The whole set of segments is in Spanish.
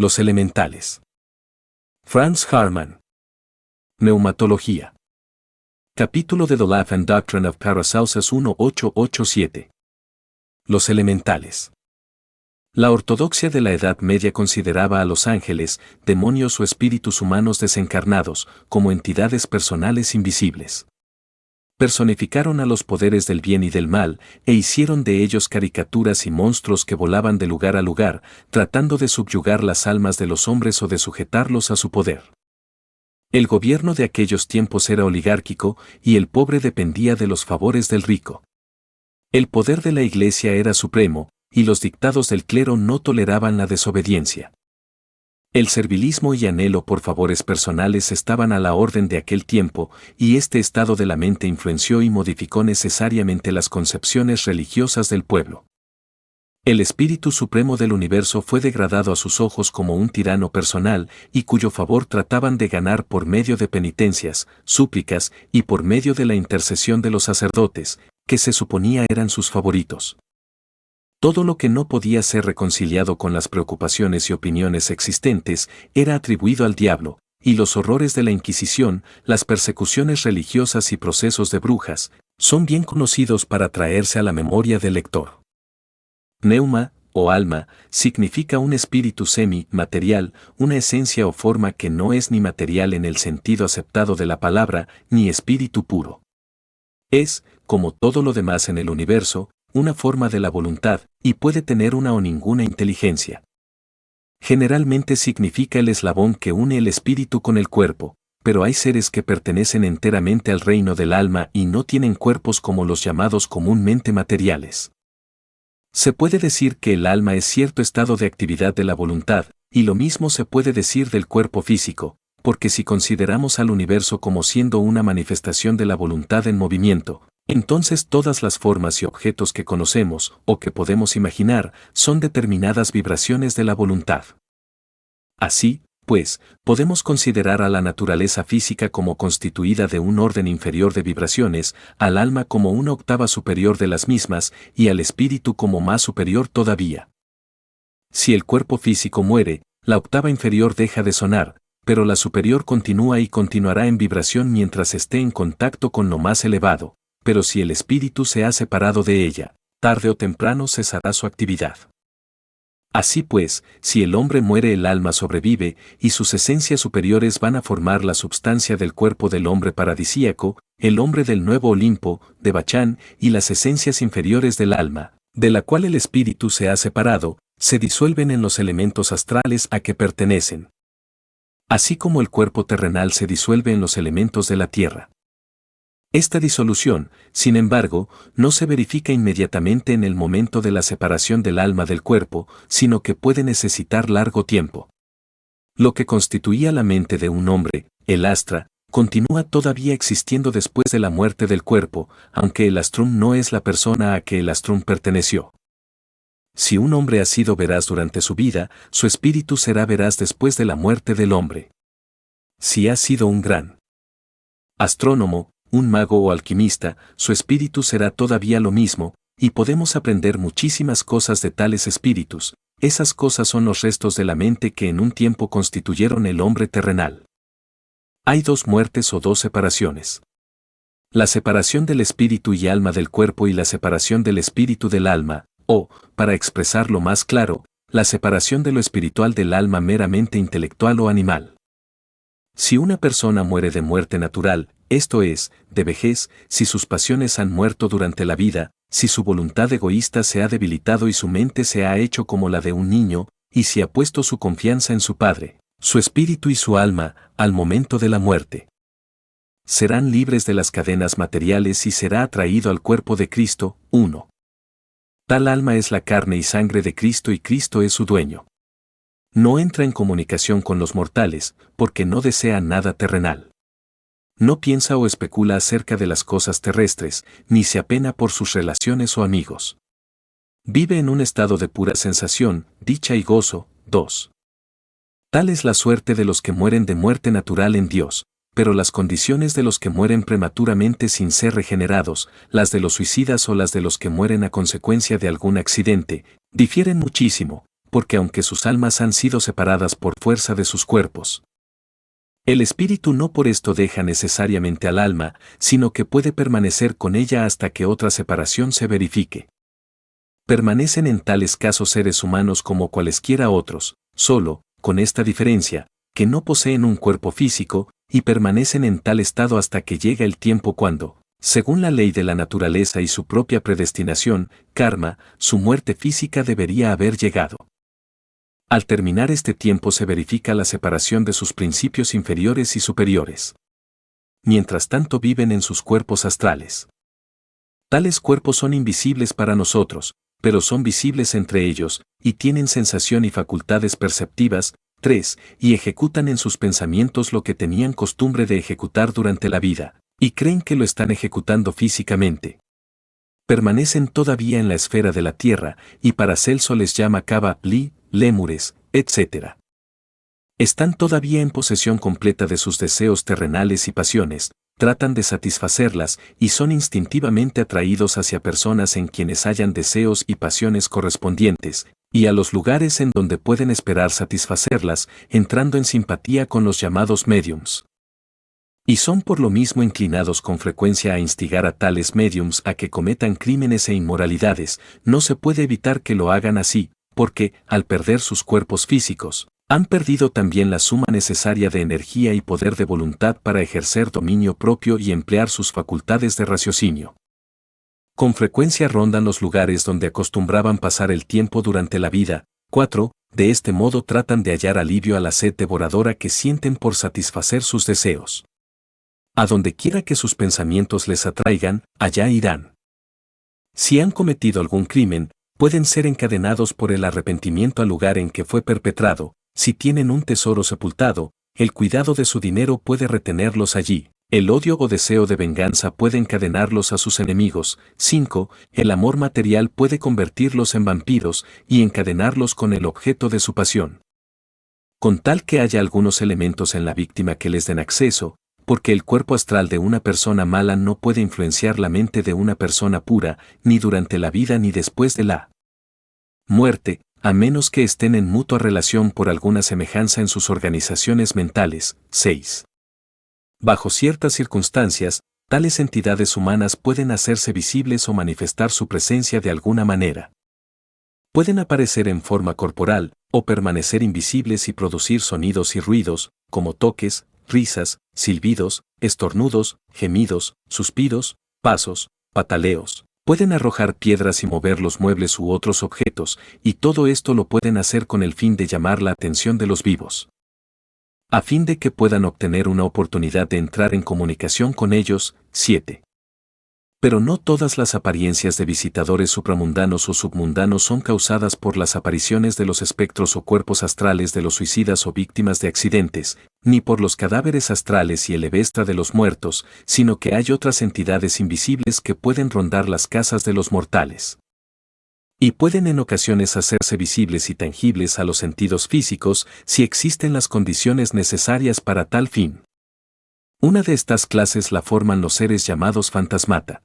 Los elementales. Franz Hartmann. Neumatología. Capítulo de The Life and Doctrine of Paracelsus 1887. Los elementales. La ortodoxia de la Edad Media consideraba a los ángeles, demonios o espíritus humanos desencarnados, como entidades personales invisibles. Personificaron a los poderes del bien y del mal, e hicieron de ellos caricaturas y monstruos que volaban de lugar a lugar, tratando de subyugar las almas de los hombres o de sujetarlos a su poder. El gobierno de aquellos tiempos era oligárquico, y el pobre dependía de los favores del rico. El poder de la Iglesia era supremo, y los dictados del clero no toleraban la desobediencia. El servilismo y anhelo por favores personales estaban a la orden de aquel tiempo, y este estado de la mente influenció y modificó necesariamente las concepciones religiosas del pueblo. El Espíritu Supremo del universo fue degradado a sus ojos como un tirano personal, y cuyo favor trataban de ganar por medio de penitencias, súplicas y por medio de la intercesión de los sacerdotes, que se suponía eran sus favoritos. Todo lo que no podía ser reconciliado con las preocupaciones y opiniones existentes era atribuido al diablo, y los horrores de la Inquisición, las persecuciones religiosas y procesos de brujas, son bien conocidos para traerse a la memoria del lector. Neuma, o alma, significa un espíritu semi-material, una esencia o forma que no es ni material en el sentido aceptado de la palabra, ni espíritu puro. Es, como todo lo demás en el universo, una forma de la voluntad, y puede tener una o ninguna inteligencia. Generalmente significa el eslabón que une el espíritu con el cuerpo, pero hay seres que pertenecen enteramente al reino del alma y no tienen cuerpos como los llamados comúnmente materiales. Se puede decir que el alma es cierto estado de actividad de la voluntad, y lo mismo se puede decir del cuerpo físico, porque si consideramos al universo como siendo una manifestación de la voluntad en movimiento, entonces todas las formas y objetos que conocemos o que podemos imaginar son determinadas vibraciones de la voluntad. Así, pues, podemos considerar a la naturaleza física como constituida de un orden inferior de vibraciones, al alma como una octava superior de las mismas y al espíritu como más superior todavía. Si el cuerpo físico muere, la octava inferior deja de sonar, pero la superior continúa y continuará en vibración mientras esté en contacto con lo más elevado. Pero si el espíritu se ha separado de ella, tarde o temprano cesará su actividad. Así pues, si el hombre muere, el alma sobrevive, y sus esencias superiores van a formar la substancia del cuerpo del hombre paradisíaco, el hombre del Nuevo Olimpo, de Bachán, y las esencias inferiores del alma, de la cual el espíritu se ha separado, se disuelven en los elementos astrales a que pertenecen. Así como el cuerpo terrenal se disuelve en los elementos de la tierra. Esta disolución, sin embargo, no se verifica inmediatamente en el momento de la separación del alma del cuerpo, sino que puede necesitar largo tiempo. Lo que constituía la mente de un hombre, el astra, continúa todavía existiendo después de la muerte del cuerpo, aunque el astrum no es la persona a que el astrum perteneció. Si un hombre ha sido veraz durante su vida, su espíritu será veraz después de la muerte del hombre. Si ha sido un gran astrónomo, un mago o alquimista, su espíritu será todavía lo mismo, y podemos aprender muchísimas cosas de tales espíritus. Esas cosas son los restos de la mente que en un tiempo constituyeron el hombre terrenal. Hay dos muertes o dos separaciones. La separación del espíritu y alma del cuerpo y la separación del espíritu del alma, o, para expresarlo más claro, la separación de lo espiritual del alma meramente intelectual o animal. Si una persona muere de muerte natural, esto es, de vejez, si sus pasiones han muerto durante la vida, si su voluntad egoísta se ha debilitado y su mente se ha hecho como la de un niño, y si ha puesto su confianza en su padre, su espíritu y su alma, al momento de la muerte, serán libres de las cadenas materiales y será atraído al cuerpo de Cristo. 1. Tal alma es la carne y sangre de Cristo y Cristo es su dueño. No entra en comunicación con los mortales, porque no desea nada terrenal. No piensa o especula acerca de las cosas terrestres, ni se apena por sus relaciones o amigos. Vive en un estado de pura sensación, dicha y gozo. 2. Tal es la suerte de los que mueren de muerte natural en Dios, pero las condiciones de los que mueren prematuramente sin ser regenerados, las de los suicidas o las de los que mueren a consecuencia de algún accidente, difieren muchísimo, porque aunque sus almas han sido separadas por fuerza de sus cuerpos, el espíritu no por esto deja necesariamente al alma, sino que puede permanecer con ella hasta que otra separación se verifique. Permanecen en tales casos seres humanos como cualesquiera otros, solo, con esta diferencia, que no poseen un cuerpo físico, y permanecen en tal estado hasta que llega el tiempo cuando, según la ley de la naturaleza y su propia predestinación, karma, su muerte física debería haber llegado. Al terminar este tiempo se verifica la separación de sus principios inferiores y superiores. Mientras tanto viven en sus cuerpos astrales. Tales cuerpos son invisibles para nosotros, pero son visibles entre ellos, y tienen sensación y facultades perceptivas. 3. Y ejecutan en sus pensamientos lo que tenían costumbre de ejecutar durante la vida, y creen que lo están ejecutando físicamente. Permanecen todavía en la esfera de la tierra, y Paracelso les llama Kaba, Li, lémures, etc. Están todavía en posesión completa de sus deseos terrenales y pasiones, tratan de satisfacerlas y son instintivamente atraídos hacia personas en quienes hayan deseos y pasiones correspondientes, y a los lugares en donde pueden esperar satisfacerlas, entrando en simpatía con los llamados médiums. Y son por lo mismo inclinados con frecuencia a instigar a tales médiums a que cometan crímenes e inmoralidades. No se puede evitar que lo hagan así, porque, al perder sus cuerpos físicos, han perdido también la suma necesaria de energía y poder de voluntad para ejercer dominio propio y emplear sus facultades de raciocinio. Con frecuencia rondan los lugares donde acostumbraban pasar el tiempo durante la vida. 4. De este modo tratan de hallar alivio a la sed devoradora que sienten por satisfacer sus deseos. A donde quiera que sus pensamientos les atraigan, allá irán. Si han cometido algún crimen, pueden ser encadenados por el arrepentimiento al lugar en que fue perpetrado. Si tienen un tesoro sepultado, el cuidado de su dinero puede retenerlos allí. El odio o deseo de venganza puede encadenarlos a sus enemigos. 5. El amor material puede convertirlos en vampiros y encadenarlos con el objeto de su pasión. Con tal que haya algunos elementos en la víctima que les den acceso, porque el cuerpo astral de una persona mala no puede influenciar la mente de una persona pura, ni durante la vida ni después de la muerte, a menos que estén en mutua relación por alguna semejanza en sus organizaciones mentales. 6. Bajo ciertas circunstancias, tales entidades humanas pueden hacerse visibles o manifestar su presencia de alguna manera. Pueden aparecer en forma corporal, o permanecer invisibles y producir sonidos y ruidos, como toques, risas, silbidos, estornudos, gemidos, suspiros, pasos, pataleos. Pueden arrojar piedras y mover los muebles u otros objetos, y todo esto lo pueden hacer con el fin de llamar la atención de los vivos, a fin de que puedan obtener una oportunidad de entrar en comunicación con ellos. 7. Pero no todas las apariencias de visitadores supramundanos o submundanos son causadas por las apariciones de los espectros o cuerpos astrales de los suicidas o víctimas de accidentes, ni por los cadáveres astrales y el evestra de los muertos, sino que hay otras entidades invisibles que pueden rondar las casas de los mortales. Y pueden en ocasiones hacerse visibles y tangibles a los sentidos físicos si existen las condiciones necesarias para tal fin. Una de estas clases la forman los seres llamados fantasmata.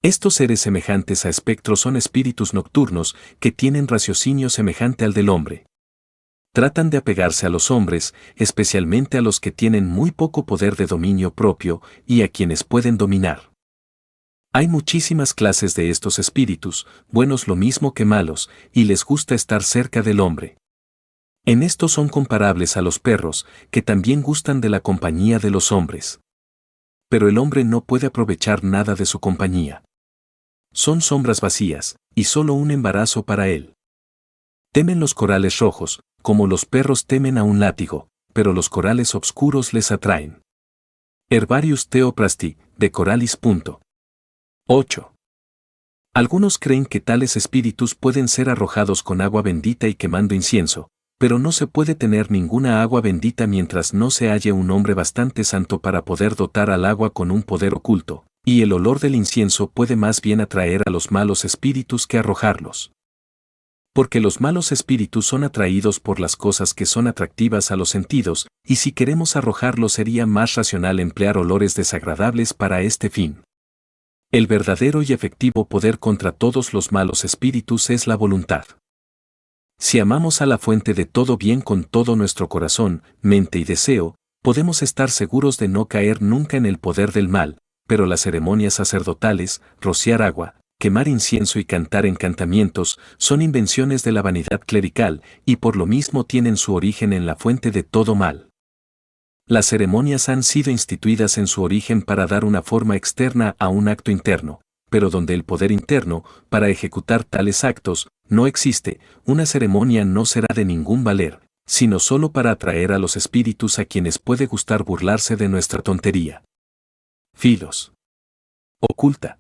Estos seres semejantes a espectros son espíritus nocturnos que tienen raciocinio semejante al del hombre. Tratan de apegarse a los hombres, especialmente a los que tienen muy poco poder de dominio propio y a quienes pueden dominar. Hay muchísimas clases de estos espíritus, buenos lo mismo que malos, y les gusta estar cerca del hombre. En esto son comparables a los perros, que también gustan de la compañía de los hombres. Pero el hombre no puede aprovechar nada de su compañía. Son sombras vacías, y solo un embarazo para él. Temen los corales rojos, como los perros temen a un látigo, pero los corales oscuros les atraen. Herbarius Theophrasti, de Coralis. 8. Algunos creen que tales espíritus pueden ser arrojados con agua bendita y quemando incienso, pero no se puede tener ninguna agua bendita mientras no se halle un hombre bastante santo para poder dotar al agua con un poder oculto, y el olor del incienso puede más bien atraer a los malos espíritus que arrojarlos. Porque los malos espíritus son atraídos por las cosas que son atractivas a los sentidos, y si queremos arrojarlos sería más racional emplear olores desagradables para este fin. El verdadero y efectivo poder contra todos los malos espíritus es la voluntad. Si amamos a la fuente de todo bien con todo nuestro corazón, mente y deseo, podemos estar seguros de no caer nunca en el poder del mal, pero las ceremonias sacerdotales, rociar agua, quemar incienso y cantar encantamientos, son invenciones de la vanidad clerical, y por lo mismo tienen su origen en la fuente de todo mal. Las ceremonias han sido instituidas en su origen para dar una forma externa a un acto interno, pero donde el poder interno, para ejecutar tales actos, no existe, una ceremonia no será de ningún valer, sino solo para atraer a los espíritus a quienes puede gustar burlarse de nuestra tontería. Filos. Oculta.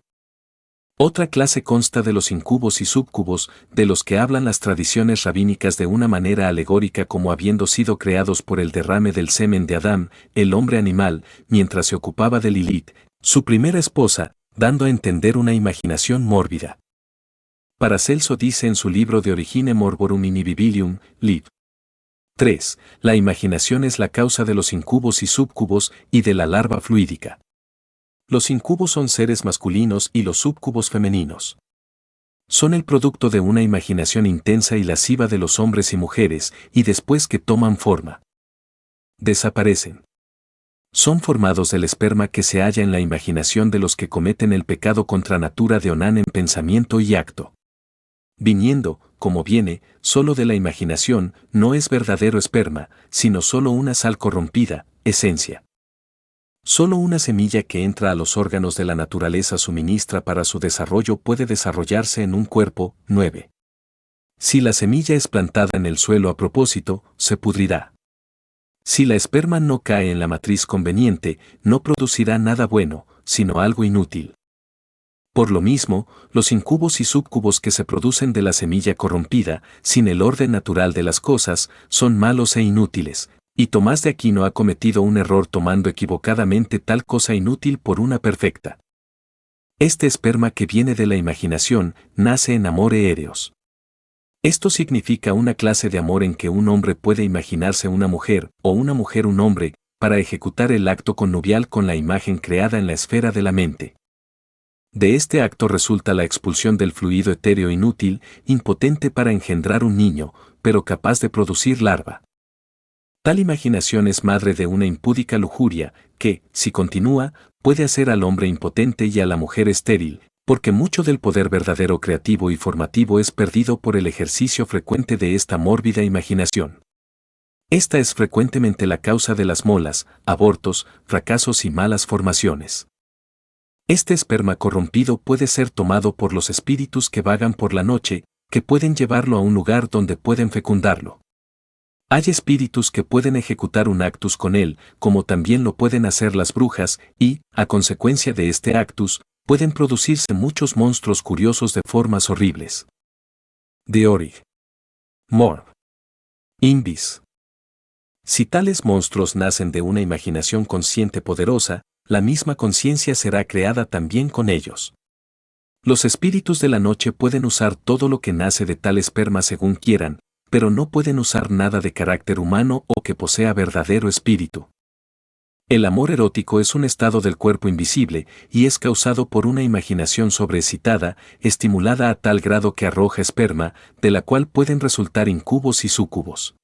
Otra clase consta de los incubos y subcubos, de los que hablan las tradiciones rabínicas de una manera alegórica como habiendo sido creados por el derrame del semen de Adán, el hombre animal, mientras se ocupaba de Lilith, su primera esposa, dando a entender una imaginación mórbida. Paracelso dice en su libro De Origine Morborum Inhibibilium, lib. 3, la imaginación es la causa de los incubos y subcubos y de la larva fluídica. Los incubos son seres masculinos y los subcubos femeninos. Son el producto de una imaginación intensa y lasciva de los hombres y mujeres, y después que toman forma, desaparecen. Son formados del esperma que se halla en la imaginación de los que cometen el pecado contra natura de Onán en pensamiento y acto. Viniendo, como viene, solo de la imaginación, no es verdadero esperma, sino solo una sal corrompida, esencia. Solo una semilla que entra a los órganos de la naturaleza suministra para su desarrollo puede desarrollarse en un cuerpo. 9. Si la semilla es plantada en el suelo a propósito, se pudrirá. Si la esperma no cae en la matriz conveniente, no producirá nada bueno, sino algo inútil. Por lo mismo, los incubos y subcubos que se producen de la semilla corrompida, sin el orden natural de las cosas, son malos e inútiles, y Tomás de Aquino ha cometido un error tomando equivocadamente tal cosa inútil por una perfecta. Este esperma que viene de la imaginación, nace en amore ereos. Esto significa una clase de amor en que un hombre puede imaginarse una mujer, o una mujer un hombre, para ejecutar el acto connubial con la imagen creada en la esfera de la mente. De este acto resulta la expulsión del fluido etéreo inútil, impotente para engendrar un niño, pero capaz de producir larva. Tal imaginación es madre de una impúdica lujuria, que, si continúa, puede hacer al hombre impotente y a la mujer estéril, porque mucho del poder verdadero creativo y formativo es perdido por el ejercicio frecuente de esta mórbida imaginación. Esta es frecuentemente la causa de las molas, abortos, fracasos y malas formaciones. Este esperma corrompido puede ser tomado por los espíritus que vagan por la noche, que pueden llevarlo a un lugar donde pueden fecundarlo. Hay espíritus que pueden ejecutar un actus con él, como también lo pueden hacer las brujas, y, a consecuencia de este actus, pueden producirse muchos monstruos curiosos de formas horribles. De Orig. Morb. Invis. Si tales monstruos nacen de una imaginación consciente poderosa, la misma conciencia será creada también con ellos. Los espíritus de la noche pueden usar todo lo que nace de tal esperma según quieran, pero no pueden usar nada de carácter humano o que posea verdadero espíritu. El amor erótico es un estado del cuerpo invisible y es causado por una imaginación sobreexcitada, estimulada a tal grado que arroja esperma, de la cual pueden resultar incubos y súcubos.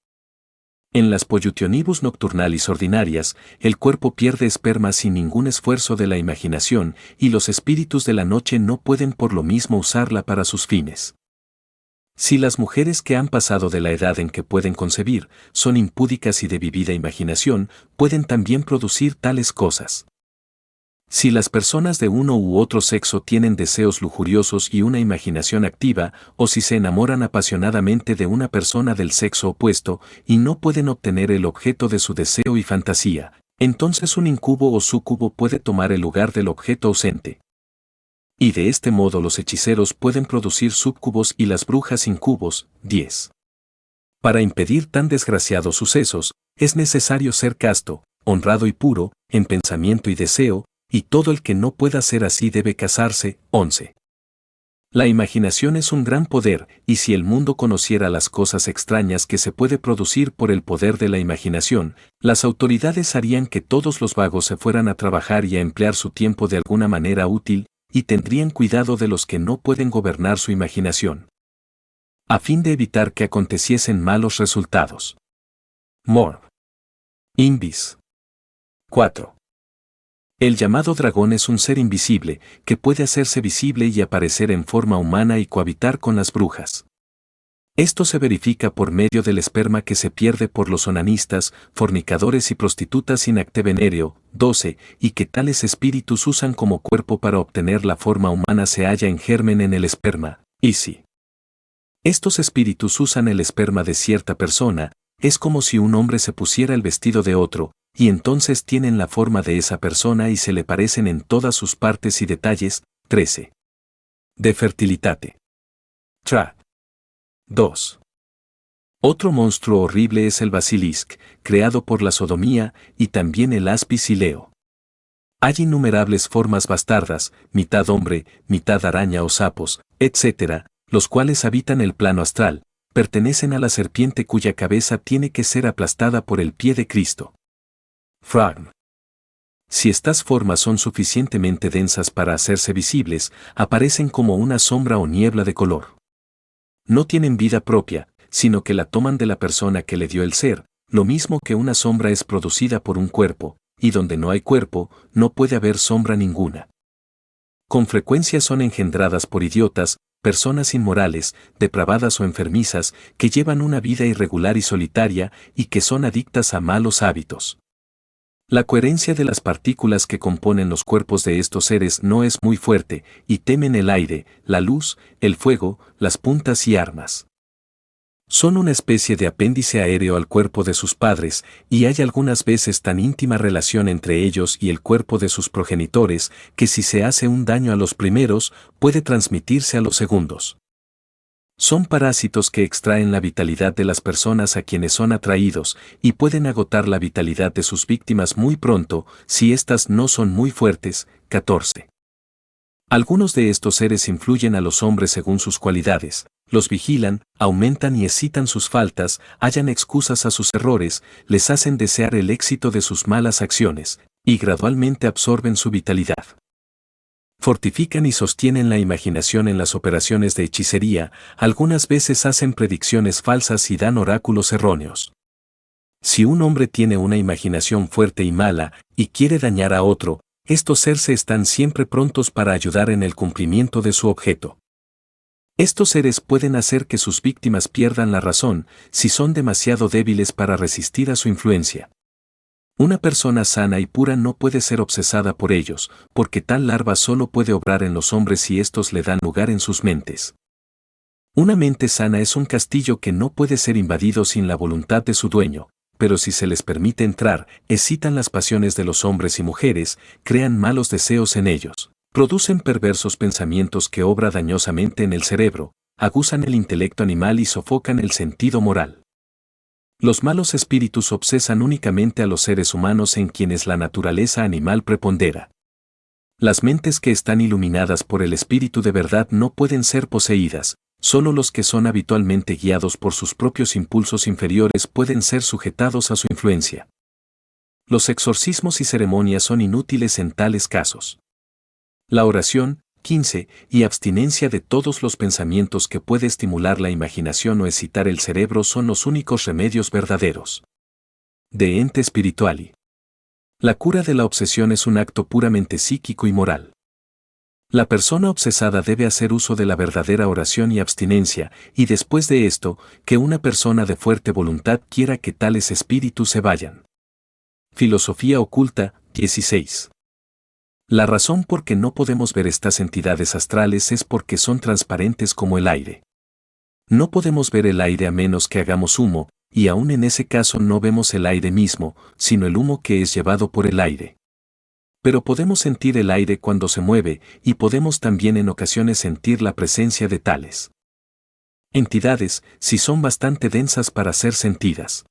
En las polyutionibus nocturnalis ordinarias, el cuerpo pierde esperma sin ningún esfuerzo de la imaginación y los espíritus de la noche no pueden por lo mismo usarla para sus fines. Si las mujeres que han pasado de la edad en que pueden concebir, son impúdicas y de vivida imaginación, pueden también producir tales cosas. Si las personas de uno u otro sexo tienen deseos lujuriosos y una imaginación activa, o si se enamoran apasionadamente de una persona del sexo opuesto y no pueden obtener el objeto de su deseo y fantasía, entonces un incubo o súcubo puede tomar el lugar del objeto ausente. Y de este modo los hechiceros pueden producir súcubos y las brujas incubos. 10. Para impedir tan desgraciados sucesos, es necesario ser casto, honrado y puro, en pensamiento y deseo, y todo el que no pueda ser así debe casarse. 11. La imaginación es un gran poder, y si el mundo conociera las cosas extrañas que se puede producir por el poder de la imaginación, las autoridades harían que todos los vagos se fueran a trabajar y a emplear su tiempo de alguna manera útil, y tendrían cuidado de los que no pueden gobernar su imaginación. a fin de evitar que aconteciesen malos resultados. Morb. Invis. 4. El llamado dragón es un ser invisible, que puede hacerse visible y aparecer en forma humana y cohabitar con las brujas. Esto se verifica por medio del esperma que se pierde por los onanistas, fornicadores y prostitutas sin acte venéreo. 12, y que tales espíritus usan como cuerpo para obtener la forma humana se halla en germen en el esperma. Y si estos espíritus usan el esperma de cierta persona, es como si un hombre se pusiera el vestido de otro, y entonces tienen la forma de esa persona y se le parecen en todas sus partes y detalles. 13. De fertilitate. Tra. 2. Otro monstruo horrible es el basilisk, creado por la sodomía, y también el aspis y leo. Hay innumerables formas bastardas, mitad hombre, mitad araña o sapos, etc., los cuales habitan el plano astral, pertenecen a la serpiente cuya cabeza tiene que ser aplastada por el pie de Cristo. Fragm. Si estas formas son suficientemente densas para hacerse visibles, aparecen como una sombra o niebla de color. No tienen vida propia, sino que la toman de la persona que le dio el ser, lo mismo que una sombra es producida por un cuerpo, y donde no hay cuerpo, no puede haber sombra ninguna. Con frecuencia son engendradas por idiotas, personas inmorales, depravadas o enfermizas, que llevan una vida irregular y solitaria y que son adictas a malos hábitos. La coherencia de las partículas que componen los cuerpos de estos seres no es muy fuerte, y temen el aire, la luz, el fuego, las puntas y armas. Son una especie de apéndice aéreo al cuerpo de sus padres, y hay algunas veces tan íntima relación entre ellos y el cuerpo de sus progenitores, que si se hace un daño a los primeros, puede transmitirse a los segundos. Son parásitos que extraen la vitalidad de las personas a quienes son atraídos, y pueden agotar la vitalidad de sus víctimas muy pronto, si éstas no son muy fuertes. 14. Algunos de estos seres influyen a los hombres según sus cualidades, los vigilan, aumentan y excitan sus faltas, hallan excusas a sus errores, les hacen desear el éxito de sus malas acciones, y gradualmente absorben su vitalidad. Fortifican y sostienen la imaginación en las operaciones de hechicería, algunas veces hacen predicciones falsas y dan oráculos erróneos. Si un hombre tiene una imaginación fuerte y mala, y quiere dañar a otro, estos seres están siempre prontos para ayudar en el cumplimiento de su objeto. Estos seres pueden hacer que sus víctimas pierdan la razón, si son demasiado débiles para resistir a su influencia. Una persona sana y pura no puede ser obsesada por ellos, porque tal larva solo puede obrar en los hombres si estos le dan lugar en sus mentes. Una mente sana es un castillo que no puede ser invadido sin la voluntad de su dueño, pero si se les permite entrar, excitan las pasiones de los hombres y mujeres, crean malos deseos en ellos, producen perversos pensamientos que obran dañosamente en el cerebro, aguzan el intelecto animal y sofocan el sentido moral. Los malos espíritus obsesan únicamente a los seres humanos en quienes la naturaleza animal prepondera. Las mentes que están iluminadas por el espíritu de verdad no pueden ser poseídas, solo los que son habitualmente guiados por sus propios impulsos inferiores pueden ser sujetados a su influencia. Los exorcismos y ceremonias son inútiles en tales casos. La oración, 15, y abstinencia de todos los pensamientos que puede estimular la imaginación o excitar el cerebro son los únicos remedios verdaderos. De ente spirituali. La cura de la obsesión es un acto puramente psíquico y moral. La persona obsesada debe hacer uso de la verdadera oración y abstinencia, y después de esto, que una persona de fuerte voluntad quiera que tales espíritus se vayan. Filosofía oculta, 16. La razón por que no podemos ver estas entidades astrales es porque son transparentes como el aire. No podemos ver el aire a menos que hagamos humo, y aún en ese caso no vemos el aire mismo, sino el humo que es llevado por el aire. Pero podemos sentir el aire cuando se mueve, y podemos también en ocasiones sentir la presencia de tales entidades, si son bastante densas para ser sentidas.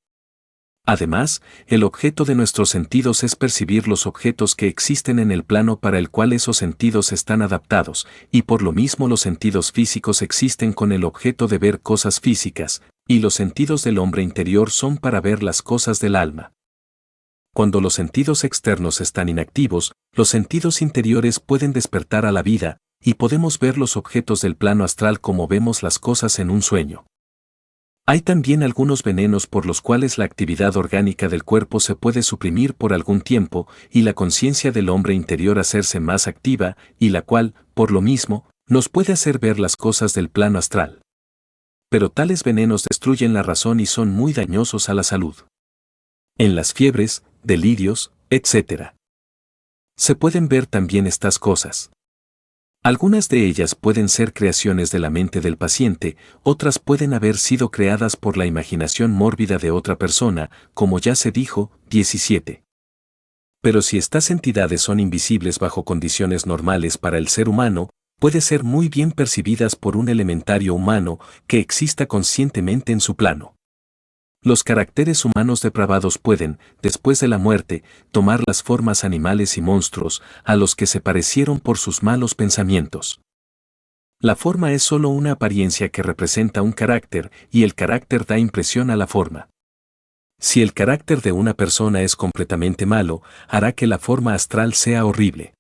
Además, el objeto de nuestros sentidos es percibir los objetos que existen en el plano para el cual esos sentidos están adaptados, y por lo mismo los sentidos físicos existen con el objeto de ver cosas físicas, y los sentidos del hombre interior son para ver las cosas del alma. Cuando los sentidos externos están inactivos, los sentidos interiores pueden despertar a la vida, y podemos ver los objetos del plano astral como vemos las cosas en un sueño. Hay también algunos venenos por los cuales la actividad orgánica del cuerpo se puede suprimir por algún tiempo y la conciencia del hombre interior hacerse más activa y la cual, por lo mismo, nos puede hacer ver las cosas del plano astral. Pero tales venenos destruyen la razón y son muy dañosos a la salud. En las fiebres, delirios, etc. se pueden ver también estas cosas. Algunas de ellas pueden ser creaciones de la mente del paciente, otras pueden haber sido creadas por la imaginación mórbida de otra persona, como ya se dijo, 17. Pero si estas entidades son invisibles bajo condiciones normales para el ser humano, puede ser muy bien percibidas por un elementario humano que exista conscientemente en su plano. Los caracteres humanos depravados pueden, después de la muerte, tomar las formas animales y monstruos a los que se parecieron por sus malos pensamientos. La forma es solo una apariencia que representa un carácter y el carácter da impresión a la forma. Si el carácter de una persona es completamente malo, hará que la forma astral sea horrible.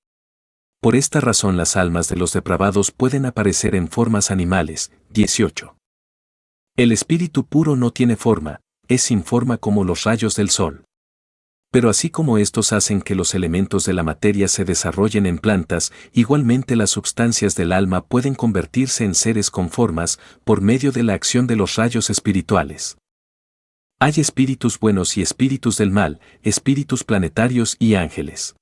Por esta razón las almas de los depravados pueden aparecer en formas animales. 18. El espíritu puro no tiene forma, es sin forma como los rayos del sol. Pero así como estos hacen que los elementos de la materia se desarrollen en plantas, igualmente las substancias del alma pueden convertirse en seres con formas por medio de la acción de los rayos espirituales. Hay espíritus buenos y espíritus del mal, espíritus planetarios y ángeles.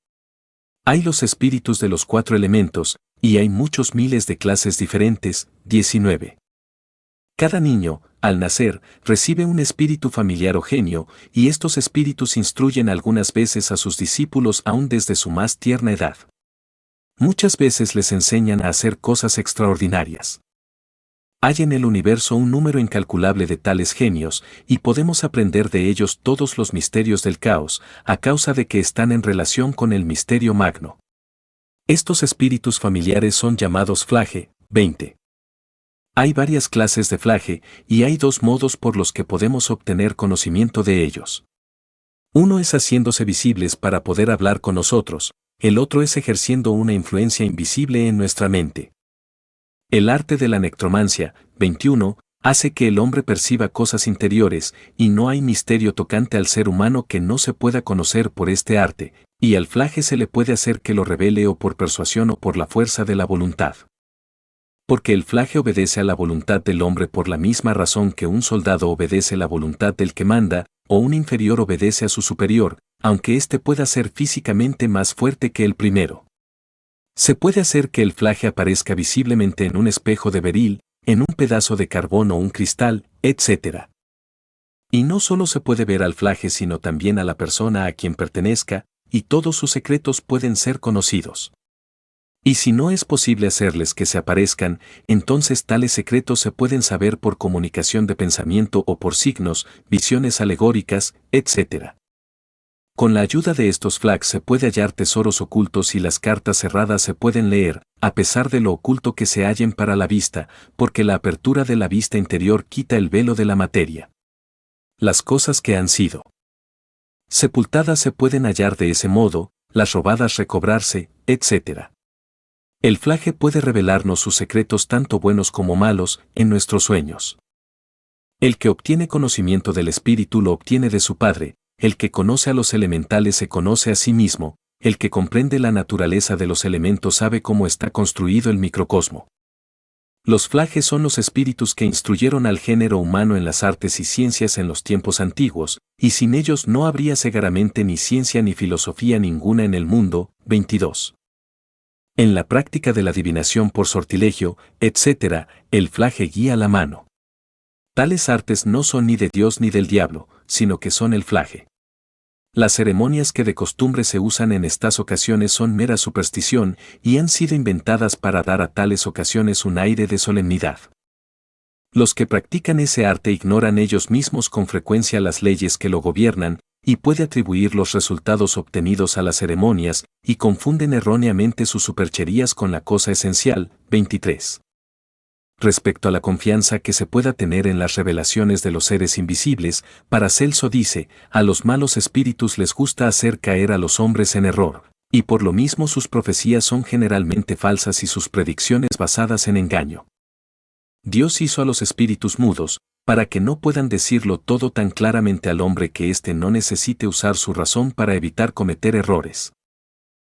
Hay los espíritus de los 4 elementos, y hay muchos miles de clases diferentes. 19. Cada niño, al nacer, recibe un espíritu familiar o genio, y estos espíritus instruyen algunas veces a sus discípulos aún desde su más tierna edad. Muchas veces les enseñan a hacer cosas extraordinarias. Hay en el universo un número incalculable de tales genios, y podemos aprender de ellos todos los misterios del caos, a causa de que están en relación con el misterio magno. Estos espíritus familiares son llamados flage. 20. Hay varias clases de flage, y hay 2 modos por los que podemos obtener conocimiento de ellos. Uno es haciéndose visibles para poder hablar con nosotros, el otro es ejerciendo una influencia invisible en nuestra mente. El arte de la necromancia, 21, hace que el hombre perciba cosas interiores, y no hay misterio tocante al ser humano que no se pueda conocer por este arte, y al flage se le puede hacer que lo revele o por persuasión o por la fuerza de la voluntad. Porque el flage obedece a la voluntad del hombre por la misma razón que un soldado obedece la voluntad del que manda, o un inferior obedece a su superior, aunque éste pueda ser físicamente más fuerte que el primero. Se puede hacer que el flage aparezca visiblemente en un espejo de beril, en un pedazo de carbón o un cristal, etc. Y no solo se puede ver al flage sino también a la persona a quien pertenezca, y todos sus secretos pueden ser conocidos. Y si no es posible hacerles que se aparezcan, entonces tales secretos se pueden saber por comunicación de pensamiento o por signos, visiones alegóricas, etc. Con la ayuda de estos flags se puede hallar tesoros ocultos y las cartas cerradas se pueden leer, a pesar de lo oculto que se hallen para la vista, porque la apertura de la vista interior quita el velo de la materia. Las cosas que han sido sepultadas se pueden hallar de ese modo, las robadas recobrarse, etc. El flage puede revelarnos sus secretos tanto buenos como malos, en nuestros sueños. El que obtiene conocimiento del espíritu lo obtiene de su padre, el que conoce a los elementales se conoce a sí mismo, el que comprende la naturaleza de los elementos sabe cómo está construido el microcosmo. Los flages son los espíritus que instruyeron al género humano en las artes y ciencias en los tiempos antiguos, y sin ellos no habría segaramente ni ciencia ni filosofía ninguna en el mundo. 22. En la práctica de la adivinación por sortilegio, etc., el flage guía la mano. Tales artes no son ni de Dios ni del diablo, sino que son el flage. Las ceremonias que de costumbre se usan en estas ocasiones son mera superstición y han sido inventadas para dar a tales ocasiones un aire de solemnidad. Los que practican ese arte ignoran ellos mismos con frecuencia las leyes que lo gobiernan, y puede atribuir los resultados obtenidos a las ceremonias, y confunden erróneamente sus supercherías con la cosa esencial. 23. Respecto a la confianza que se pueda tener en las revelaciones de los seres invisibles, Paracelso dice, a los malos espíritus les gusta hacer caer a los hombres en error, y por lo mismo sus profecías son generalmente falsas y sus predicciones basadas en engaño. Dios hizo a los espíritus mudos, para que no puedan decirlo todo tan claramente al hombre que éste no necesite usar su razón para evitar cometer errores.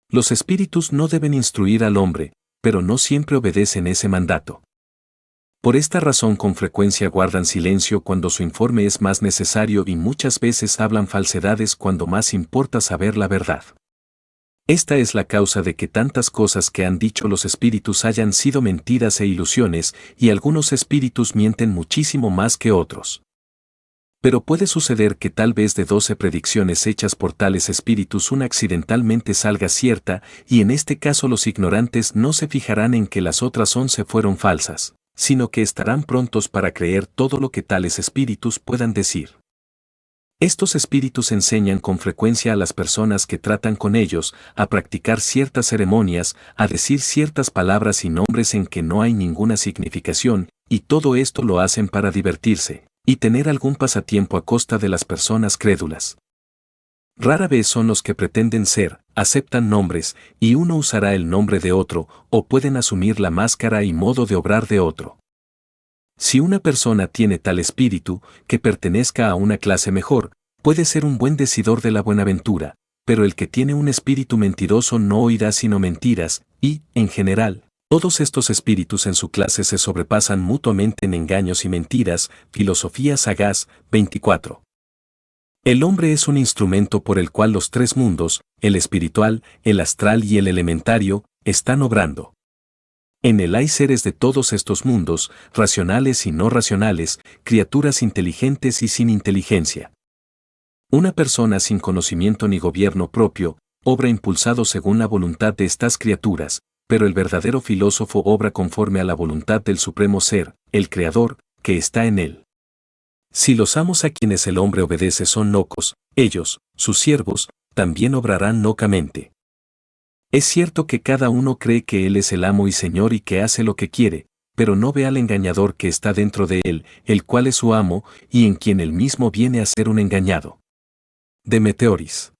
Los espíritus no deben instruir al hombre, pero no siempre obedecen ese mandato. Por esta razón con frecuencia guardan silencio cuando su informe es más necesario y muchas veces hablan falsedades cuando más importa saber la verdad. Esta es la causa de que tantas cosas que han dicho los espíritus hayan sido mentiras e ilusiones, y algunos espíritus mienten muchísimo más que otros. Pero puede suceder que tal vez de 12 predicciones hechas por tales espíritus una accidentalmente salga cierta, y en este caso los ignorantes no se fijarán en que las otras 11 fueron falsas, sino que estarán prontos para creer todo lo que tales espíritus puedan decir. Estos espíritus enseñan con frecuencia a las personas que tratan con ellos a practicar ciertas ceremonias, a decir ciertas palabras y nombres en que no hay ninguna significación, y todo esto lo hacen para divertirse y tener algún pasatiempo a costa de las personas crédulas. Rara vez son los que pretenden ser, aceptan nombres, y uno usará el nombre de otro, o pueden asumir la máscara y modo de obrar de otro. Si una persona tiene tal espíritu, que pertenezca a una clase mejor, puede ser un buen decidor de la buenaventura, pero el que tiene un espíritu mentiroso no oirá sino mentiras, y, en general, todos estos espíritus en su clase se sobrepasan mutuamente en engaños y mentiras. Filosofía Sagaz, 24. El hombre es un instrumento por el cual los tres mundos, el espiritual, el astral y el elementario, están obrando. En él hay seres de todos estos mundos, racionales y no racionales, criaturas inteligentes y sin inteligencia. Una persona sin conocimiento ni gobierno propio, obra impulsado según la voluntad de estas criaturas, pero el verdadero filósofo obra conforme a la voluntad del Supremo Ser, el Creador, que está en él. Si los amos a quienes el hombre obedece son locos, ellos, sus siervos, también obrarán locamente. Es cierto que cada uno cree que él es el amo y señor y que hace lo que quiere, pero no ve al engañador que está dentro de él, el cual es su amo, y en quien él mismo viene a ser un engañado. Demeteoris.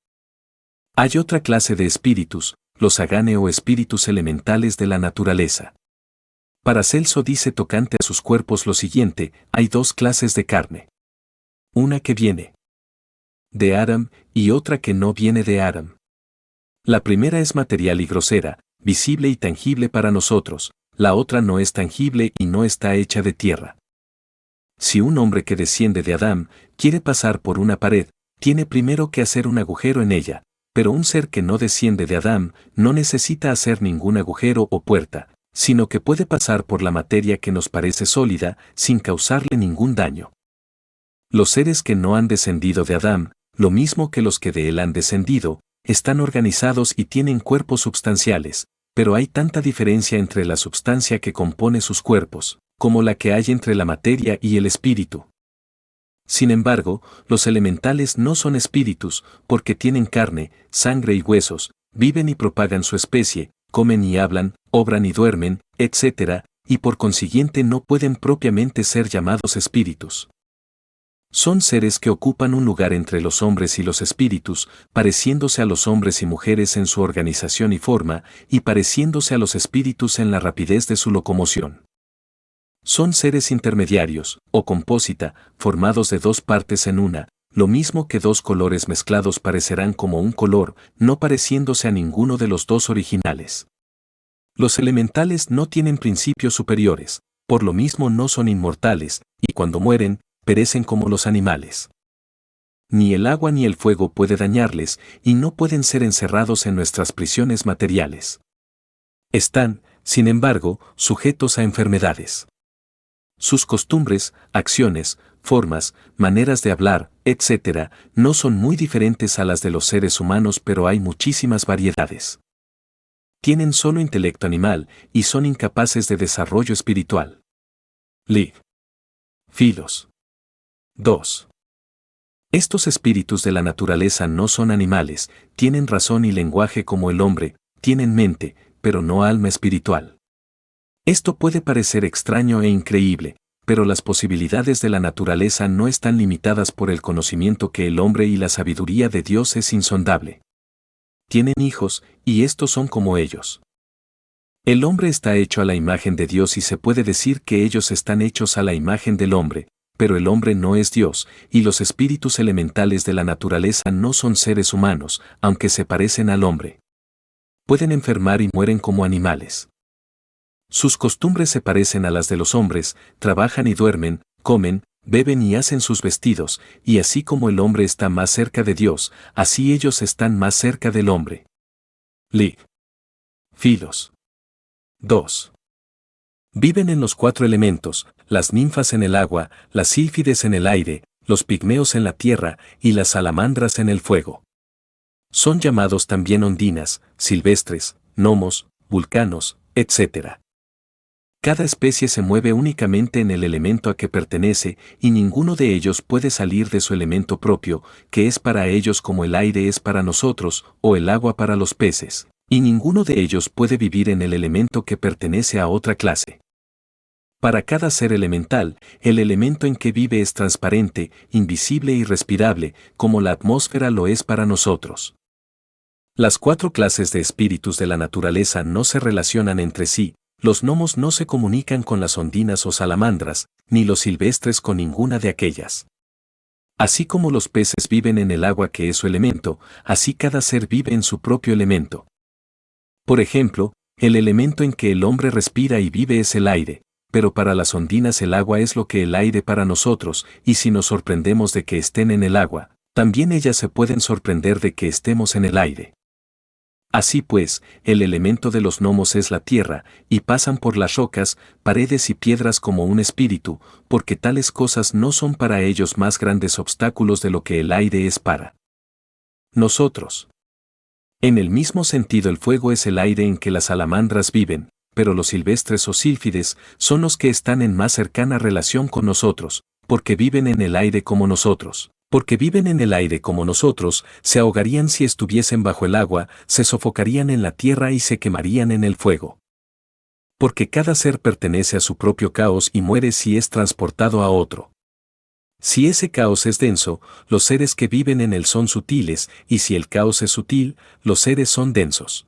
Hay otra clase de espíritus, los agane o espíritus elementales de la naturaleza. Paracelso dice tocante a sus cuerpos lo siguiente: hay dos clases de carne. Una que viene de Aram y otra que no viene de Aram. La primera es material y grosera, visible y tangible para nosotros, la otra no es tangible y no está hecha de tierra. Si un hombre que desciende de Adán quiere pasar por una pared, tiene primero que hacer un agujero en ella, pero un ser que no desciende de Adán no necesita hacer ningún agujero o puerta, sino que puede pasar por la materia que nos parece sólida sin causarle ningún daño. Los seres que no han descendido de Adán, lo mismo que los que de él han descendido, están organizados y tienen cuerpos substanciales, pero hay tanta diferencia entre la substancia que compone sus cuerpos, como la que hay entre la materia y el espíritu. Sin embargo, los elementales no son espíritus, porque tienen carne, sangre y huesos, viven y propagan su especie, comen y hablan, obran y duermen, etc., y por consiguiente no pueden propiamente ser llamados espíritus. Son seres que ocupan un lugar entre los hombres y los espíritus, pareciéndose a los hombres y mujeres en su organización y forma, y pareciéndose a los espíritus en la rapidez de su locomoción. Son seres intermediarios, o compósita, formados de dos partes en una, lo mismo que dos colores mezclados parecerán como un color, no pareciéndose a ninguno de los dos originales. Los elementales no tienen principios superiores, por lo mismo no son inmortales, y cuando mueren, perecen como los animales. Ni el agua ni el fuego puede dañarles, y no pueden ser encerrados en nuestras prisiones materiales. Están, sin embargo, sujetos a enfermedades. Sus costumbres, acciones, formas, maneras de hablar, etc., no son muy diferentes a las de los seres humanos, pero hay muchísimas variedades. Tienen solo intelecto animal y son incapaces de desarrollo espiritual. Liv. Filos. 2. Estos espíritus de la naturaleza no son animales, tienen razón y lenguaje como el hombre, tienen mente, pero no alma espiritual. Esto puede parecer extraño e increíble, pero las posibilidades de la naturaleza no están limitadas por el conocimiento que el hombre y la sabiduría de Dios es insondable. tienen hijos, y estos son como ellos. El hombre está hecho a la imagen de Dios y se puede decir que ellos están hechos a la imagen del hombre, pero el hombre no es Dios, y los espíritus elementales de la naturaleza no son seres humanos, aunque se parecen al hombre. Pueden enfermar y mueren como animales. Sus costumbres se parecen a las de los hombres, trabajan y duermen, comen, beben y hacen sus vestidos, y así como el hombre está más cerca de Dios, así ellos están más cerca del hombre. Liv. Filos. 2. Viven en los 4 elementos, las ninfas en el agua, las sílfides en el aire, los pigmeos en la tierra y las salamandras en el fuego. Son llamados también ondinas, silvestres, gnomos, vulcanos, etc. Cada especie se mueve únicamente en el elemento a que pertenece y ninguno de ellos puede salir de su elemento propio, que es para ellos como el aire es para nosotros o el agua para los peces, y ninguno de ellos puede vivir en el elemento que pertenece a otra clase. Para cada ser elemental, el elemento en que vive es transparente, invisible y respirable, como la atmósfera lo es para nosotros. Las 4 clases de espíritus de la naturaleza no se relacionan entre sí. Los gnomos no se comunican con las ondinas o salamandras, ni los silvestres con ninguna de aquellas. Así como los peces viven en el agua que es su elemento, así cada ser vive en su propio elemento. Por ejemplo, el elemento en que el hombre respira y vive es el aire, pero para las ondinas el agua es lo que el aire para nosotros, y si nos sorprendemos de que estén en el agua, también ellas se pueden sorprender de que estemos en el aire. Así pues, el elemento de los gnomos es la tierra, y pasan por las rocas, paredes y piedras como un espíritu, porque tales cosas no son para ellos más grandes obstáculos de lo que el aire es para nosotros. En el mismo sentido el fuego es el aire en que las salamandras viven, pero los silvestres o sílfides son los que están en más cercana relación con nosotros, porque viven en el aire como nosotros. Porque viven en el aire como nosotros, se ahogarían si estuviesen bajo el agua, se sofocarían en la tierra y se quemarían en el fuego. Porque cada ser pertenece a su propio caos y muere si es transportado a otro. Si ese caos es denso, los seres que viven en él son sutiles, y si el caos es sutil, los seres son densos.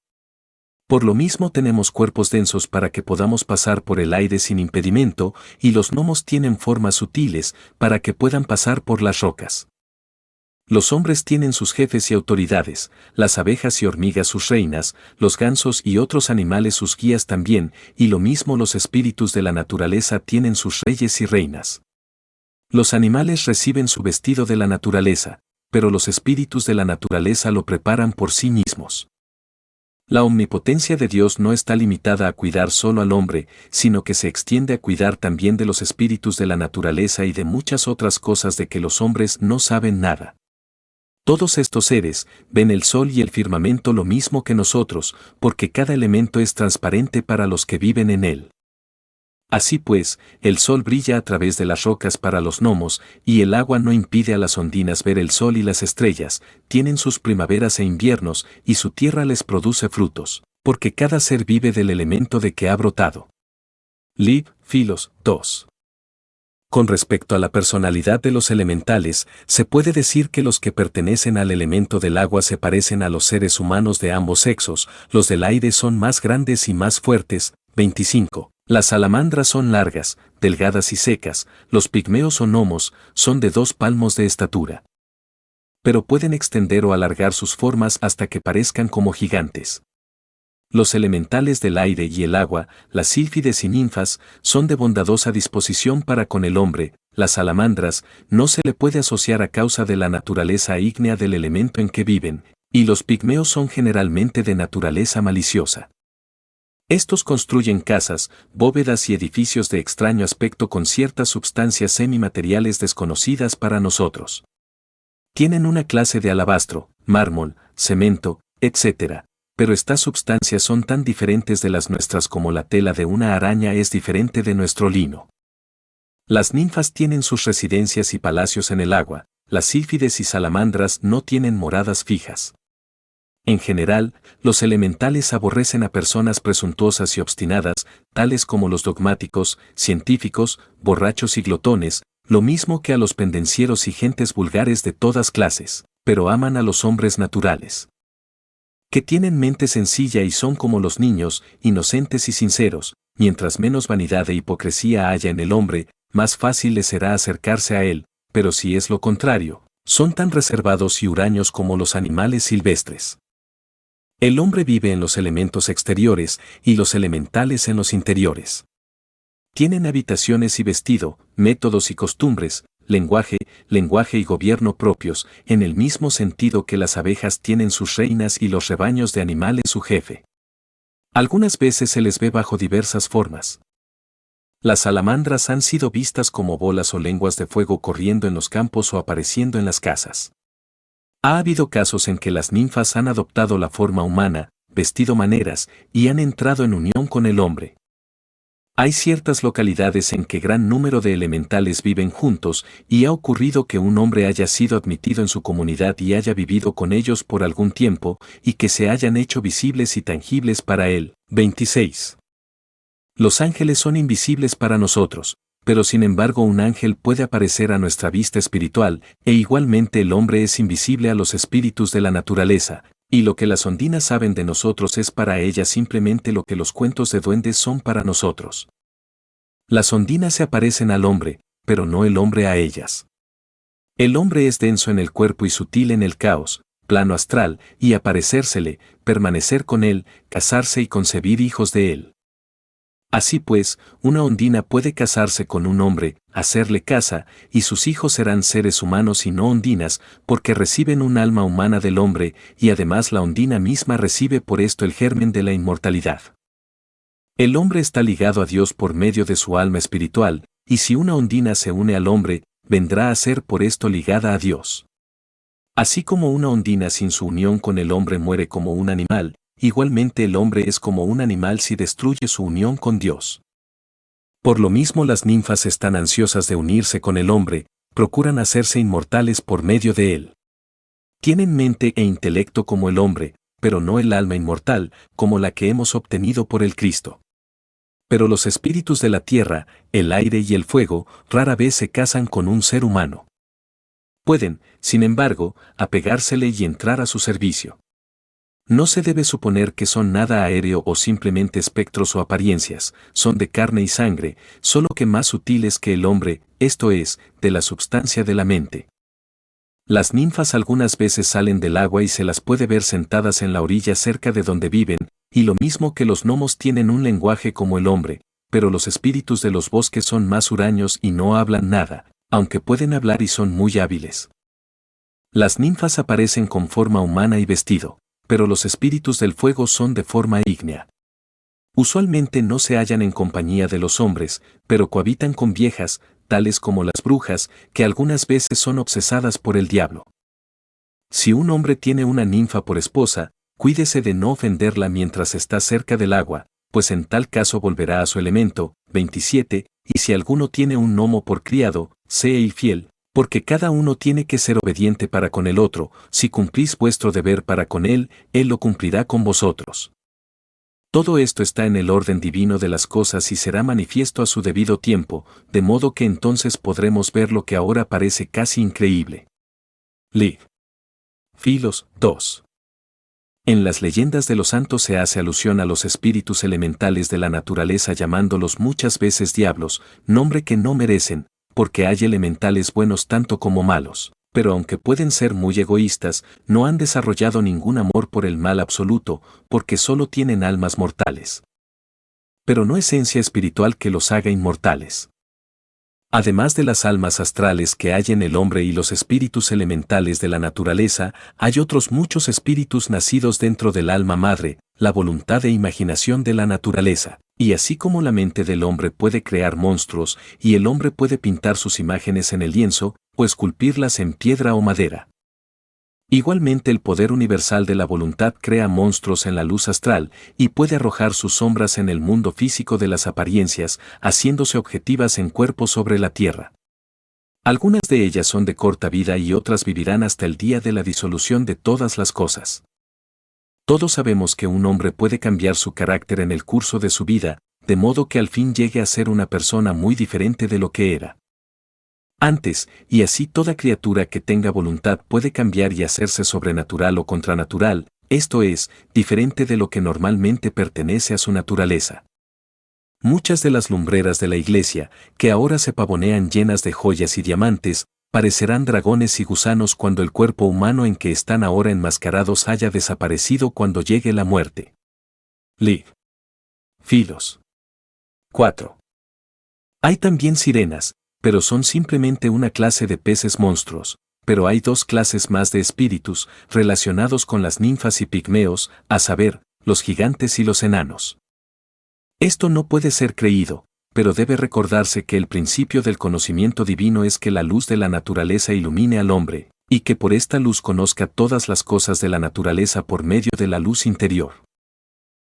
Por lo mismo tenemos cuerpos densos para que podamos pasar por el aire sin impedimento, y los gnomos tienen formas sutiles para que puedan pasar por las rocas. Los hombres tienen sus jefes y autoridades, las abejas y hormigas sus reinas, los gansos y otros animales sus guías también, y lo mismo los espíritus de la naturaleza tienen sus reyes y reinas. Los animales reciben su vestido de la naturaleza, pero los espíritus de la naturaleza lo preparan por sí mismos. La omnipotencia de Dios no está limitada a cuidar solo al hombre, sino que se extiende a cuidar también de los espíritus de la naturaleza y de muchas otras cosas de que los hombres no saben nada. Todos estos seres ven el sol y el firmamento lo mismo que nosotros, porque cada elemento es transparente para los que viven en él. Así pues, el sol brilla a través de las rocas para los gnomos, y el agua no impide a las ondinas ver el sol y las estrellas, tienen sus primaveras e inviernos, y su tierra les produce frutos, porque cada ser vive del elemento de que ha brotado. Liv. Filos. 2. Con respecto a la personalidad de los elementales, se puede decir que los que pertenecen al elemento del agua se parecen a los seres humanos de ambos sexos, los del aire son más grandes y más fuertes. 25. Las salamandras son largas, delgadas y secas, los pigmeos o gnomos son de 2 palmos de estatura. Pero pueden extender o alargar sus formas hasta que parezcan como gigantes. Los elementales del aire y el agua, las sílfides y ninfas, son de bondadosa disposición para con el hombre, las salamandras no se le puede asociar a causa de la naturaleza ígnea del elemento en que viven, y los pigmeos son generalmente de naturaleza maliciosa. Estos construyen casas, bóvedas y edificios de extraño aspecto con ciertas sustancias semimateriales desconocidas para nosotros. Tienen una clase de alabastro, mármol, cemento, etc., pero estas sustancias son tan diferentes de las nuestras como la tela de una araña es diferente de nuestro lino. Las ninfas tienen sus residencias y palacios en el agua, las sílfides y salamandras no tienen moradas fijas. En general, los elementales aborrecen a personas presuntuosas y obstinadas, tales como los dogmáticos, científicos, borrachos y glotones, lo mismo que a los pendencieros y gentes vulgares de todas clases, pero aman a los hombres naturales. Que tienen mente sencilla y son como los niños, inocentes y sinceros, mientras menos vanidad e hipocresía haya en el hombre, más fácil le será acercarse a él, pero si es lo contrario, son tan reservados y huraños como los animales silvestres. El hombre vive en los elementos exteriores y los elementales en los interiores. Tienen habitaciones y vestido, métodos y costumbres, lenguaje y gobierno propios, en el mismo sentido que las abejas tienen sus reinas y los rebaños de animales su jefe. Algunas veces se les ve bajo diversas formas. Las salamandras han sido vistas como bolas o lenguas de fuego corriendo en los campos o apareciendo en las casas. Ha habido casos en que las ninfas han adoptado la forma humana, vestido maneras, y han entrado en unión con el hombre. Hay ciertas localidades en que gran número de elementales viven juntos, y ha ocurrido que un hombre haya sido admitido en su comunidad y haya vivido con ellos por algún tiempo, y que se hayan hecho visibles y tangibles para él. 26. Los ángeles son invisibles para nosotros, pero sin embargo un ángel puede aparecer a nuestra vista espiritual, e igualmente el hombre es invisible a los espíritus de la naturaleza, y lo que las ondinas saben de nosotros es para ellas simplemente lo que los cuentos de duendes son para nosotros. Las ondinas se aparecen al hombre, pero no el hombre a ellas. El hombre es denso en el cuerpo y sutil en el caos, plano astral, y aparecérsele, permanecer con él, casarse y concebir hijos de él. Así pues, una ondina puede casarse con un hombre, hacerle casa, y sus hijos serán seres humanos y no ondinas, porque reciben un alma humana del hombre, y además la ondina misma recibe por esto el germen de la inmortalidad. El hombre está ligado a Dios por medio de su alma espiritual, y si una ondina se une al hombre, vendrá a ser por esto ligada a Dios. Así como una ondina sin su unión con el hombre muere como un animal, igualmente el hombre es como un animal si destruye su unión con Dios. Por lo mismo las ninfas están ansiosas de unirse con el hombre, procuran hacerse inmortales por medio de él. Tienen mente e intelecto como el hombre, pero no el alma inmortal, como la que hemos obtenido por el Cristo. Pero los espíritus de la tierra, el aire y el fuego, rara vez se casan con un ser humano. Pueden, sin embargo, apegársele y entrar a su servicio. No se debe suponer que son nada aéreo o simplemente espectros o apariencias, son de carne y sangre, solo que más sutiles que el hombre, esto es, de la substancia de la mente. Las ninfas algunas veces salen del agua y se las puede ver sentadas en la orilla cerca de donde viven, y lo mismo que los gnomos tienen un lenguaje como el hombre, pero los espíritus de los bosques son más huraños y no hablan nada, aunque pueden hablar y son muy hábiles. Las ninfas aparecen con forma humana y vestido, pero los espíritus del fuego son de forma ígnea. Usualmente no se hallan en compañía de los hombres, pero cohabitan con viejas, tales como las brujas, que algunas veces son obsesadas por el diablo. Si un hombre tiene una ninfa por esposa, cuídese de no ofenderla mientras está cerca del agua, pues en tal caso volverá a su elemento. 27. Y si alguno tiene un gnomo por criado, sea infiel, porque cada uno tiene que ser obediente para con el otro, si cumplís vuestro deber para con él, él lo cumplirá con vosotros. Todo esto está en el orden divino de las cosas y será manifiesto a su debido tiempo, de modo que entonces podremos ver lo que ahora parece casi increíble. Liv. Filos, 2. En las leyendas de los santos se hace alusión a los espíritus elementales de la naturaleza llamándolos muchas veces diablos, nombre que no merecen, porque hay elementales buenos tanto como malos, pero aunque pueden ser muy egoístas, no han desarrollado ningún amor por el mal absoluto, porque solo tienen almas mortales. Pero no esencia espiritual que los haga inmortales. Además de las almas astrales que hay en el hombre y los espíritus elementales de la naturaleza, hay otros muchos espíritus nacidos dentro del alma madre, la voluntad e imaginación de la naturaleza. Y así como la mente del hombre puede crear monstruos, y el hombre puede pintar sus imágenes en el lienzo, o esculpirlas en piedra o madera. Igualmente el poder universal de la voluntad crea monstruos en la luz astral, y puede arrojar sus sombras en el mundo físico de las apariencias, haciéndose objetivas en cuerpos sobre la tierra. Algunas de ellas son de corta vida y otras vivirán hasta el día de la disolución de todas las cosas. Todos sabemos que un hombre puede cambiar su carácter en el curso de su vida, de modo que al fin llegue a ser una persona muy diferente de lo que era antes, y así toda criatura que tenga voluntad puede cambiar y hacerse sobrenatural o contranatural, esto es, diferente de lo que normalmente pertenece a su naturaleza. Muchas de las lumbreras de la iglesia, que ahora se pavonean llenas de joyas y diamantes, parecerán dragones y gusanos cuando el cuerpo humano en que están ahora enmascarados haya desaparecido cuando llegue la muerte. Liv. Filos. 4. Hay también sirenas, pero son simplemente una clase de peces monstruos, pero hay dos clases más de espíritus relacionados con las ninfas y pigmeos, a saber, los gigantes y los enanos. Esto no puede ser creído, pero debe recordarse que el principio del conocimiento divino es que la luz de la naturaleza ilumine al hombre, y que por esta luz conozca todas las cosas de la naturaleza por medio de la luz interior.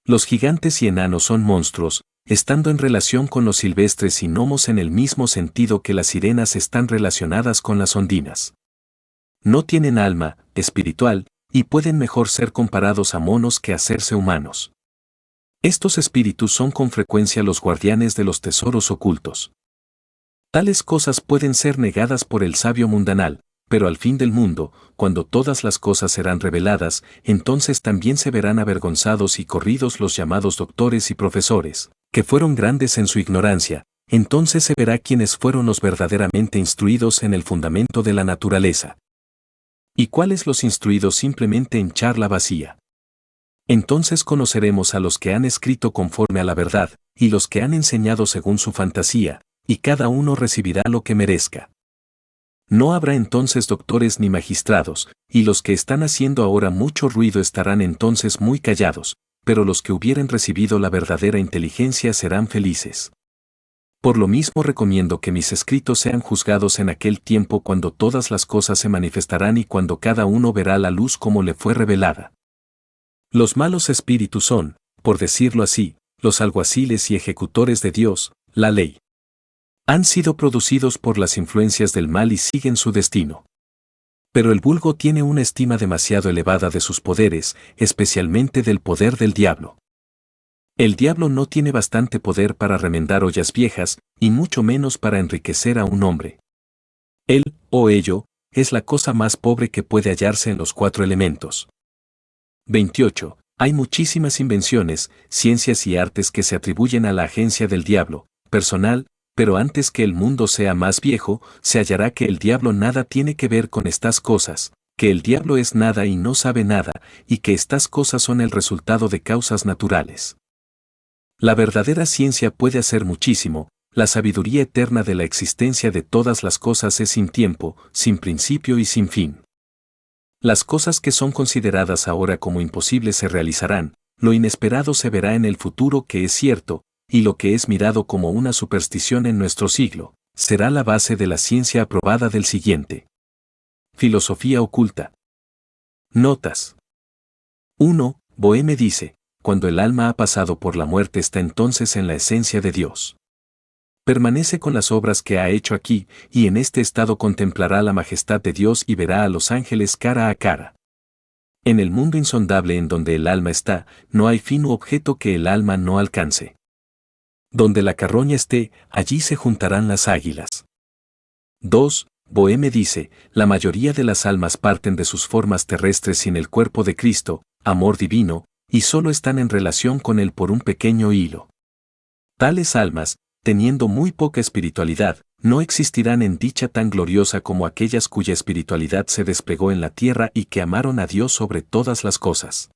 Los gigantes y enanos son monstruos, estando en relación con los silvestres y gnomos en el mismo sentido que las sirenas están relacionadas con las ondinas. No tienen alma espiritual, y pueden mejor ser comparados a monos que hacerse humanos. Estos espíritus son con frecuencia los guardianes de los tesoros ocultos. Tales cosas pueden ser negadas por el sabio mundanal, pero al fin del mundo, cuando todas las cosas serán reveladas, entonces también se verán avergonzados y corridos los llamados doctores y profesores, que fueron grandes en su ignorancia, entonces se verá quiénes fueron los verdaderamente instruidos en el fundamento de la naturaleza. ¿Y cuáles los instruidos simplemente en charla vacía? Entonces conoceremos a los que han escrito conforme a la verdad, y los que han enseñado según su fantasía, y cada uno recibirá lo que merezca. No habrá entonces doctores ni magistrados, y los que están haciendo ahora mucho ruido estarán entonces muy callados, pero los que hubieren recibido la verdadera inteligencia serán felices. Por lo mismo recomiendo que mis escritos sean juzgados en aquel tiempo cuando todas las cosas se manifestarán y cuando cada uno verá la luz como le fue revelada. Los malos espíritus son, por decirlo así, los alguaciles y ejecutores de Dios, la ley. Han sido producidos por las influencias del mal y siguen su destino. Pero el vulgo tiene una estima demasiado elevada de sus poderes, especialmente del poder del diablo. El diablo no tiene bastante poder para remendar ollas viejas, y mucho menos para enriquecer a un hombre. Él, o ello, es la cosa más pobre que puede hallarse en los 4 elementos. 28. Hay muchísimas invenciones, ciencias y artes que se atribuyen a la agencia del diablo, personal, pero antes que el mundo sea más viejo, se hallará que el diablo nada tiene que ver con estas cosas, que el diablo es nada y no sabe nada, y que estas cosas son el resultado de causas naturales. La verdadera ciencia puede hacer muchísimo, la sabiduría eterna de la existencia de todas las cosas es sin tiempo, sin principio y sin fin. Las cosas que son consideradas ahora como imposibles se realizarán, lo inesperado se verá en el futuro que es cierto, y lo que es mirado como una superstición en nuestro siglo, será la base de la ciencia aprobada del siguiente. Filosofía oculta. Notas. 1. Boehme dice, cuando el alma ha pasado por la muerte está entonces en la esencia de Dios. Permanece con las obras que ha hecho aquí, y en este estado contemplará la majestad de Dios y verá a los ángeles cara a cara. En el mundo insondable en donde el alma está, no hay fin u objeto que el alma no alcance. Donde la carroña esté, allí se juntarán las águilas. 2. Boehme dice, la mayoría de las almas parten de sus formas terrestres sin el cuerpo de Cristo, amor divino, y solo están en relación con él por un pequeño hilo. Tales almas, teniendo muy poca espiritualidad, no existirán en dicha tan gloriosa como aquellas cuya espiritualidad se desplegó en la tierra y que amaron a Dios sobre todas las cosas.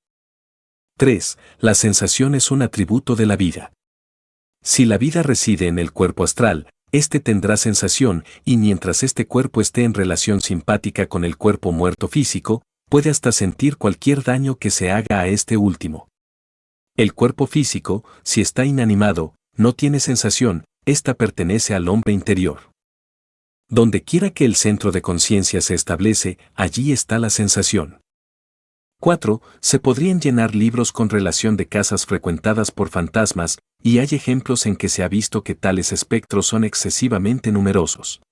3. La sensación es un atributo de la vida. Si la vida reside en el cuerpo astral, éste tendrá sensación, y mientras este cuerpo esté en relación simpática con el cuerpo muerto físico, puede hasta sentir cualquier daño que se haga a este último. El cuerpo físico, si está inanimado, no tiene sensación, esta pertenece al hombre interior. Donde quiera que el centro de conciencia se establece, allí está la sensación. 4. Se podrían llenar libros con relación de casas frecuentadas por fantasmas, y hay ejemplos en que se ha visto que tales espectros son excesivamente numerosos.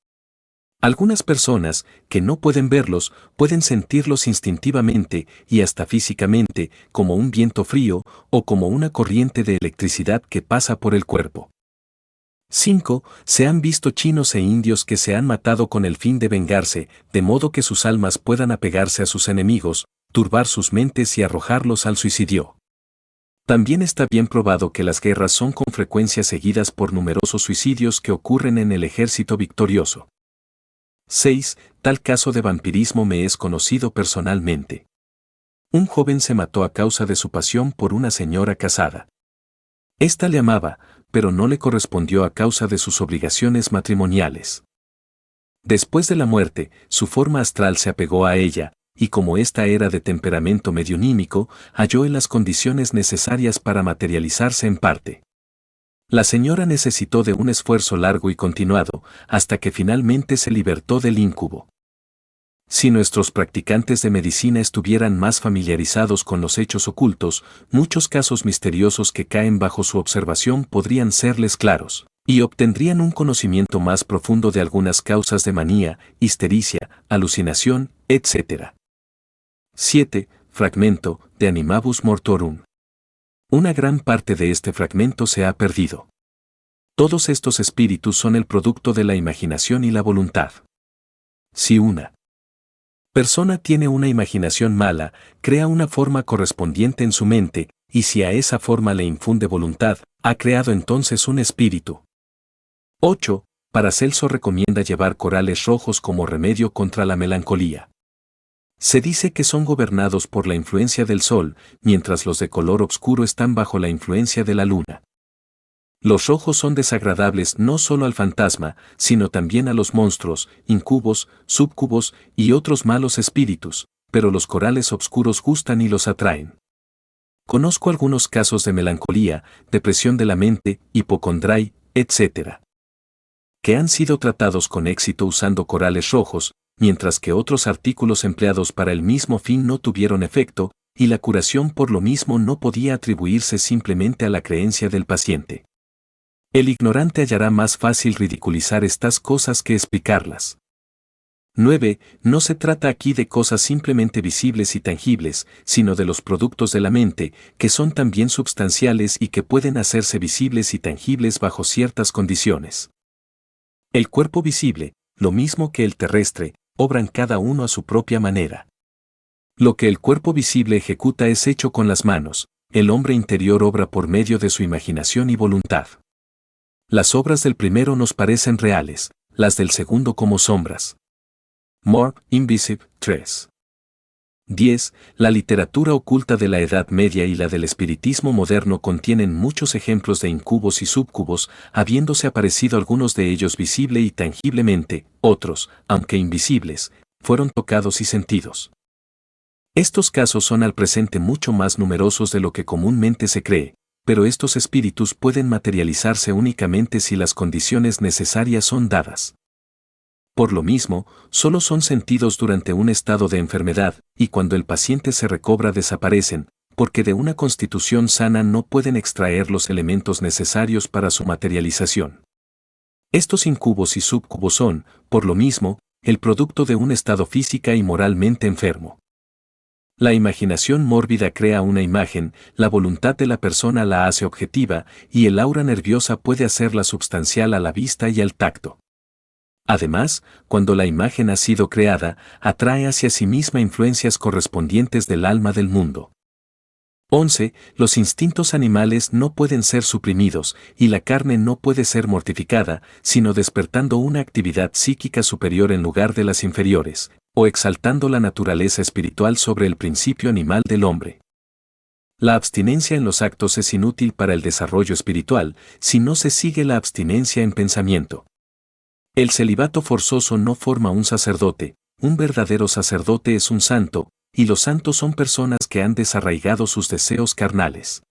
Algunas personas, que no pueden verlos, pueden sentirlos instintivamente y hasta físicamente, como un viento frío o como una corriente de electricidad que pasa por el cuerpo. 5. Se han visto chinos e indios que se han matado con el fin de vengarse, de modo que sus almas puedan apegarse a sus enemigos, turbar sus mentes y arrojarlos al suicidio. También está bien probado que las guerras son con frecuencia seguidas por numerosos suicidios que ocurren en el ejército victorioso. 6. Tal caso de vampirismo me es conocido personalmente. Un joven se mató a causa de su pasión por una señora casada. Ésta le amaba, pero no le correspondió a causa de sus obligaciones matrimoniales. Después de la muerte, su forma astral se apegó a ella, y como ésta era de temperamento medionímico, halló en las condiciones necesarias para materializarse en parte. La señora necesitó de un esfuerzo largo y continuado, hasta que finalmente se libertó del íncubo. Si nuestros practicantes de medicina estuvieran más familiarizados con los hechos ocultos, muchos casos misteriosos que caen bajo su observación podrían serles claros, y obtendrían un conocimiento más profundo de algunas causas de manía, histericia, alucinación, etc. 7. Fragmento, de Animabus Mortorum. Una gran parte de este fragmento se ha perdido. Todos estos espíritus son el producto de la imaginación y la voluntad. Si una persona tiene una imaginación mala, crea una forma correspondiente en su mente, y si a esa forma le infunde voluntad, ha creado entonces un espíritu. 8. Paracelso recomienda llevar corales rojos como remedio contra la melancolía. Se dice que son gobernados por la influencia del sol, mientras los de color oscuro están bajo la influencia de la luna. Los rojos son desagradables no solo al fantasma, sino también a los monstruos, incubos, subcubos y otros malos espíritus, pero los corales oscuros gustan y los atraen. Conozco algunos casos de melancolía, depresión de la mente, hipocondrai, etc., que han sido tratados con éxito usando corales rojos, mientras que otros artículos empleados para el mismo fin no tuvieron efecto, y la curación por lo mismo no podía atribuirse simplemente a la creencia del paciente. El ignorante hallará más fácil ridiculizar estas cosas que explicarlas. 9. No se trata aquí de cosas simplemente visibles y tangibles, sino de los productos de la mente, que son también substanciales y que pueden hacerse visibles y tangibles bajo ciertas condiciones. El cuerpo visible, lo mismo que el terrestre, obran cada uno a su propia manera. Lo que el cuerpo visible ejecuta es hecho con las manos, el hombre interior obra por medio de su imaginación y voluntad. Las obras del primero nos parecen reales, las del segundo como sombras. More, Invisible, 3. 10. La literatura oculta de la Edad Media y la del espiritismo moderno contienen muchos ejemplos de incubos y subcubos, habiéndose aparecido algunos de ellos visible y tangiblemente, otros, aunque invisibles, fueron tocados y sentidos. Estos casos son al presente mucho más numerosos de lo que comúnmente se cree, pero estos espíritus pueden materializarse únicamente si las condiciones necesarias son dadas. Por lo mismo, solo son sentidos durante un estado de enfermedad, y cuando el paciente se recobra desaparecen, porque de una constitución sana no pueden extraer los elementos necesarios para su materialización. Estos incubos y subcubos son, por lo mismo, el producto de un estado física y moralmente enfermo. La imaginación mórbida crea una imagen, la voluntad de la persona la hace objetiva, y el aura nerviosa puede hacerla substancial a la vista y al tacto. Además, cuando la imagen ha sido creada, atrae hacia sí misma influencias correspondientes del alma del mundo. 11. Los instintos animales no pueden ser suprimidos, y la carne no puede ser mortificada, sino despertando una actividad psíquica superior en lugar de las inferiores, o exaltando la naturaleza espiritual sobre el principio animal del hombre. La abstinencia en los actos es inútil para el desarrollo espiritual, si no se sigue la abstinencia en pensamiento. El celibato forzoso no forma un sacerdote, un verdadero sacerdote es un santo, y los santos son personas que han desarraigado sus deseos carnales.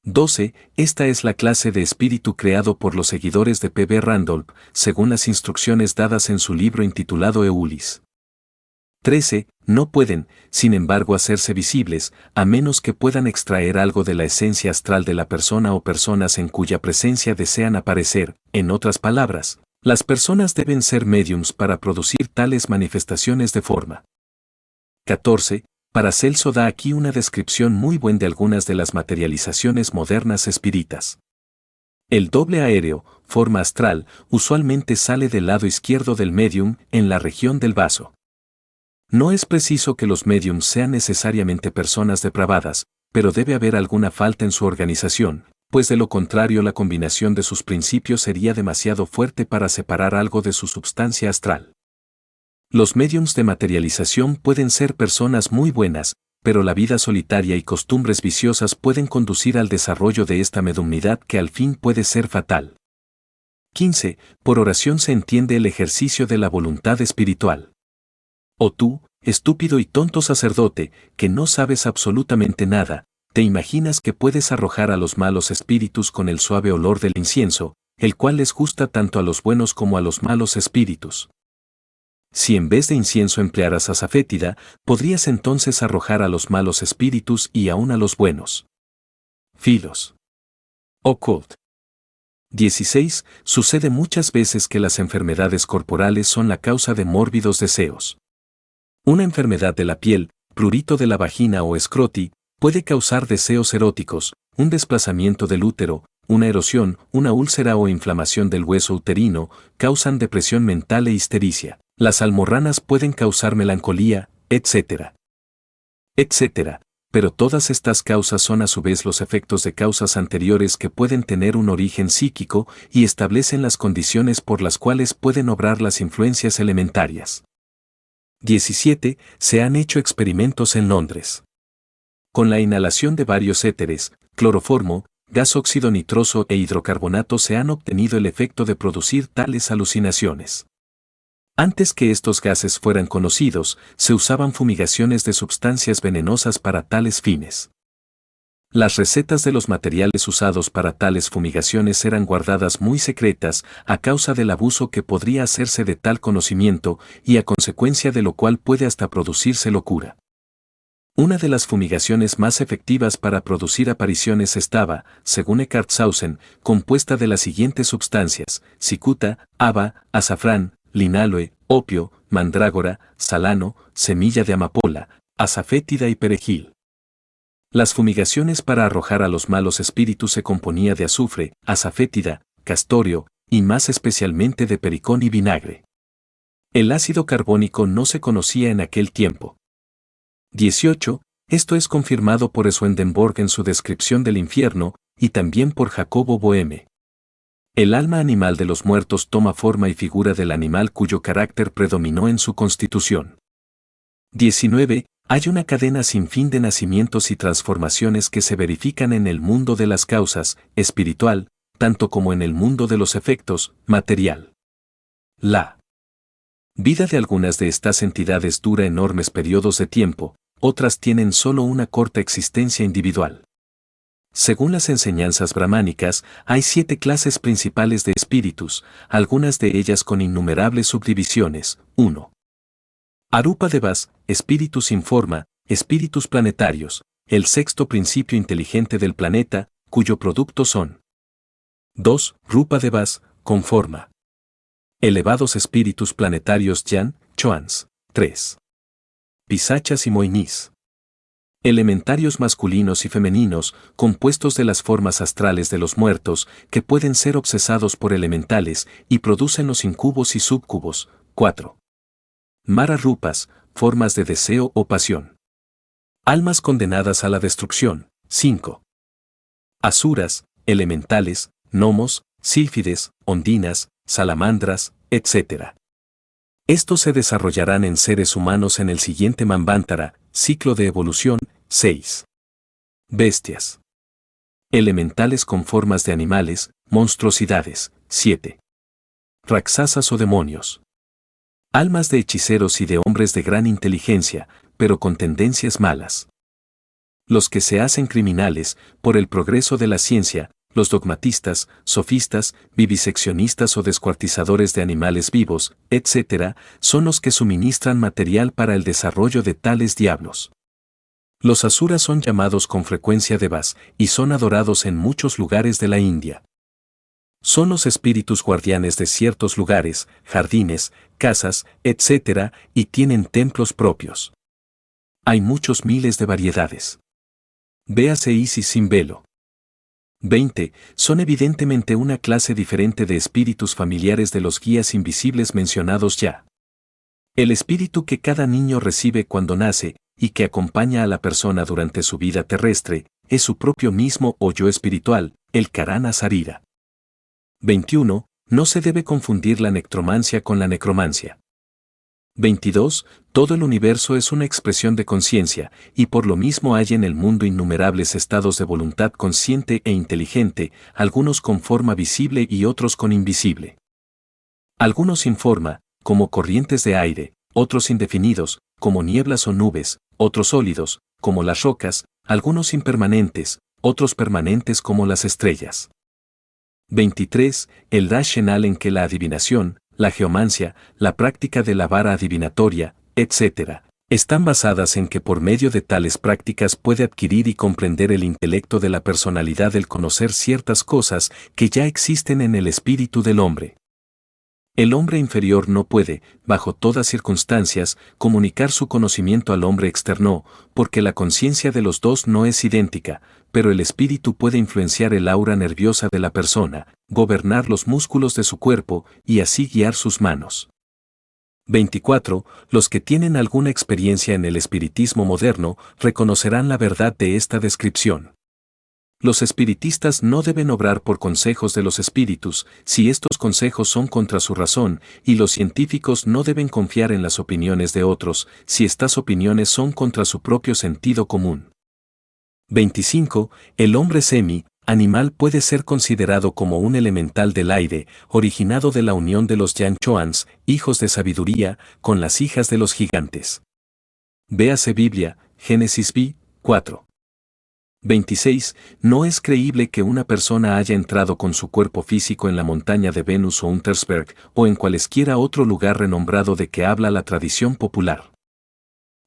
12. Esta es la clase de espíritu creado por los seguidores de P. B. Randolph, según las instrucciones dadas en su libro intitulado Eulis. 13. No pueden, sin embargo, hacerse visibles, a menos que puedan extraer algo de la esencia astral de la persona o personas en cuya presencia desean aparecer. En otras palabras, las personas deben ser médiums para producir tales manifestaciones de forma. 14. Paracelso da aquí una descripción muy buena de algunas de las materializaciones modernas espíritas. El doble aéreo, forma astral, usualmente sale del lado izquierdo del médium, en la región del vaso. No es preciso que los médiums sean necesariamente personas depravadas, pero debe haber alguna falta en su organización, pues de lo contrario la combinación de sus principios sería demasiado fuerte para separar algo de su substancia astral. Los médiums de materialización pueden ser personas muy buenas, pero la vida solitaria y costumbres viciosas pueden conducir al desarrollo de esta mediumnidad que al fin puede ser fatal. 15. Por oración se entiende el ejercicio de la voluntad espiritual. O tú, estúpido y tonto sacerdote, que no sabes absolutamente nada, te imaginas que puedes arrojar a los malos espíritus con el suave olor del incienso, el cual les gusta tanto a los buenos como a los malos espíritus. Si en vez de incienso emplearas azafétida, podrías entonces arrojar a los malos espíritus y aún a los buenos. Filos. Occult. 16. Sucede muchas veces que las enfermedades corporales son la causa de mórbidos deseos. Una enfermedad de la piel, prurito de la vagina o escroti, puede causar deseos eróticos, un desplazamiento del útero, una erosión, una úlcera o inflamación del hueso uterino, causan depresión mental e histericia. Las almorranas pueden causar melancolía, etc. etc. Pero todas estas causas son a su vez los efectos de causas anteriores que pueden tener un origen psíquico y establecen las condiciones por las cuales pueden obrar las influencias elementarias. 17. Se han hecho experimentos en Londres. Con la inhalación de varios éteres, cloroformo, gas óxido nitroso e hidrocarbonato se han obtenido el efecto de producir tales alucinaciones. Antes que estos gases fueran conocidos, se usaban fumigaciones de sustancias venenosas para tales fines. Las recetas de los materiales usados para tales fumigaciones eran guardadas muy secretas a causa del abuso que podría hacerse de tal conocimiento y a consecuencia de lo cual puede hasta producirse locura. Una de las fumigaciones más efectivas para producir apariciones estaba, según Eckhart Sausen, compuesta de las siguientes sustancias: cicuta, haba, azafrán, linaloe, opio, mandrágora, salano, semilla de amapola, azafétida y perejil. Las fumigaciones para arrojar a los malos espíritus se componía de azufre, azafétida, castorio, y más especialmente de pericón y vinagre. El ácido carbónico no se conocía en aquel tiempo. 18. Esto es confirmado por Swedenborg en su descripción del infierno, y también por Jacobo Boehme. El alma animal de los muertos toma forma y figura del animal cuyo carácter predominó en su constitución. 19. Hay una cadena sin fin de nacimientos y transformaciones que se verifican en el mundo de las causas, espiritual, tanto como en el mundo de los efectos, material. La vida de algunas de estas entidades dura enormes periodos de tiempo, otras tienen solo una corta existencia individual. Según las enseñanzas brahmánicas, hay 7 clases principales de espíritus, algunas de ellas con innumerables subdivisiones. 1. Arupa Devas, espíritus sin forma, espíritus planetarios, el sexto principio inteligente del planeta, cuyo producto son. 2. Rupa Devas, con forma. Elevados espíritus planetarios Yan, Choans. 3. Pisachas y Moinis. Elementarios masculinos y femeninos, compuestos de las formas astrales de los muertos, que pueden ser obsesados por elementales y producen los incubos y subcubos. 4. Mara Rupas, formas de deseo o pasión. Almas condenadas a la destrucción. 5. Asuras, elementales, gnomos, sílfides, ondinas, salamandras, etc. Estos se desarrollarán en seres humanos en el siguiente Manvantara, ciclo de evolución. 6. Bestias. Elementales con formas de animales, monstruosidades. 7. Raksasas o demonios. Almas de hechiceros y de hombres de gran inteligencia, pero con tendencias malas. Los que se hacen criminales, por el progreso de la ciencia, los dogmatistas, sofistas, viviseccionistas o descuartizadores de animales vivos, etc., son los que suministran material para el desarrollo de tales diablos. Los asuras son llamados con frecuencia devas y son adorados en muchos lugares de la India. Son los espíritus guardianes de ciertos lugares, jardines, casas, etc., y tienen templos propios. Hay muchos miles de variedades. Véase Isis sin velo. 20. Son evidentemente una clase diferente de espíritus familiares de los guías invisibles mencionados ya. El espíritu que cada niño recibe cuando nace y que acompaña a la persona durante su vida terrestre es su propio mismo o yo espiritual, el Karana Sarira. 21. No se debe confundir la necromancia con la necromancia. 22. Todo el universo es una expresión de conciencia, y por lo mismo hay en el mundo innumerables estados de voluntad consciente e inteligente, algunos con forma visible y otros con invisible. Algunos sin forma, como corrientes de aire, otros indefinidos, como nieblas o nubes, otros sólidos, como las rocas, algunos impermanentes, otros permanentes como las estrellas. 23. El racional en que la adivinación, la geomancia, la práctica de la vara adivinatoria, etc., están basadas en que por medio de tales prácticas puede adquirir y comprender el intelecto de la personalidad el conocer ciertas cosas que ya existen en el espíritu del hombre. El hombre inferior no puede, bajo todas circunstancias, comunicar su conocimiento al hombre externo, porque la conciencia de los dos no es idéntica, pero el espíritu puede influenciar el aura nerviosa de la persona, gobernar los músculos de su cuerpo y así guiar sus manos. 24. Los que tienen alguna experiencia en el espiritismo moderno reconocerán la verdad de esta descripción. Los espiritistas no deben obrar por consejos de los espíritus, si estos consejos son contra su razón, y los científicos no deben confiar en las opiniones de otros, si estas opiniones son contra su propio sentido común. 25. El hombre animal puede ser considerado como un elemental del aire, originado de la unión de los Yanchoans, hijos de sabiduría, con las hijas de los gigantes. Véase Biblia, Génesis B, 4. 26. No es creíble que una persona haya entrado con su cuerpo físico en la montaña de Venus o Untersberg o en cualesquiera otro lugar renombrado de que habla la tradición popular.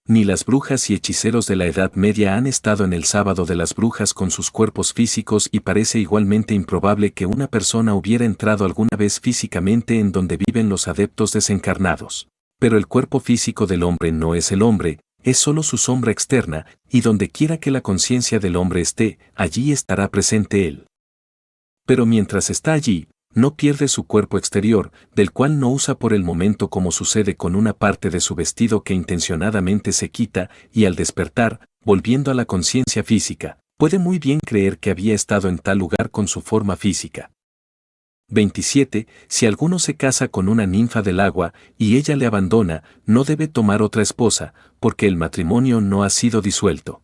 Ni las brujas y hechiceros de la Edad Media han estado en el sábado de las brujas con sus cuerpos físicos y parece igualmente improbable que una persona hubiera entrado alguna vez físicamente en donde viven los adeptos desencarnados. Pero el cuerpo físico del hombre no es el hombre, es solo su sombra externa, y donde quiera que la conciencia del hombre esté, allí estará presente él. Pero mientras está allí, no pierde su cuerpo exterior, del cual no usa por el momento como sucede con una parte de su vestido que intencionadamente se quita, y al despertar, volviendo a la conciencia física, puede muy bien creer que había estado en tal lugar con su forma física. 27. Si alguno se casa con una ninfa del agua y ella le abandona, no debe tomar otra esposa, porque el matrimonio no ha sido disuelto.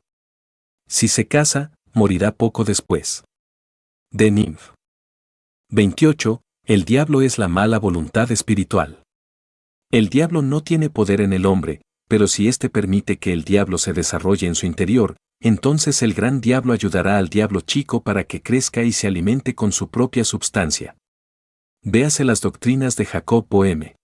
Si se casa, morirá poco después. De Ninf. 28. El diablo es la mala voluntad espiritual. El diablo no tiene poder en el hombre, pero si éste permite que el diablo se desarrolle en su interior, entonces el gran diablo ayudará al diablo chico para que crezca y se alimente con su propia substancia. Véase las doctrinas de Jacob Boehme.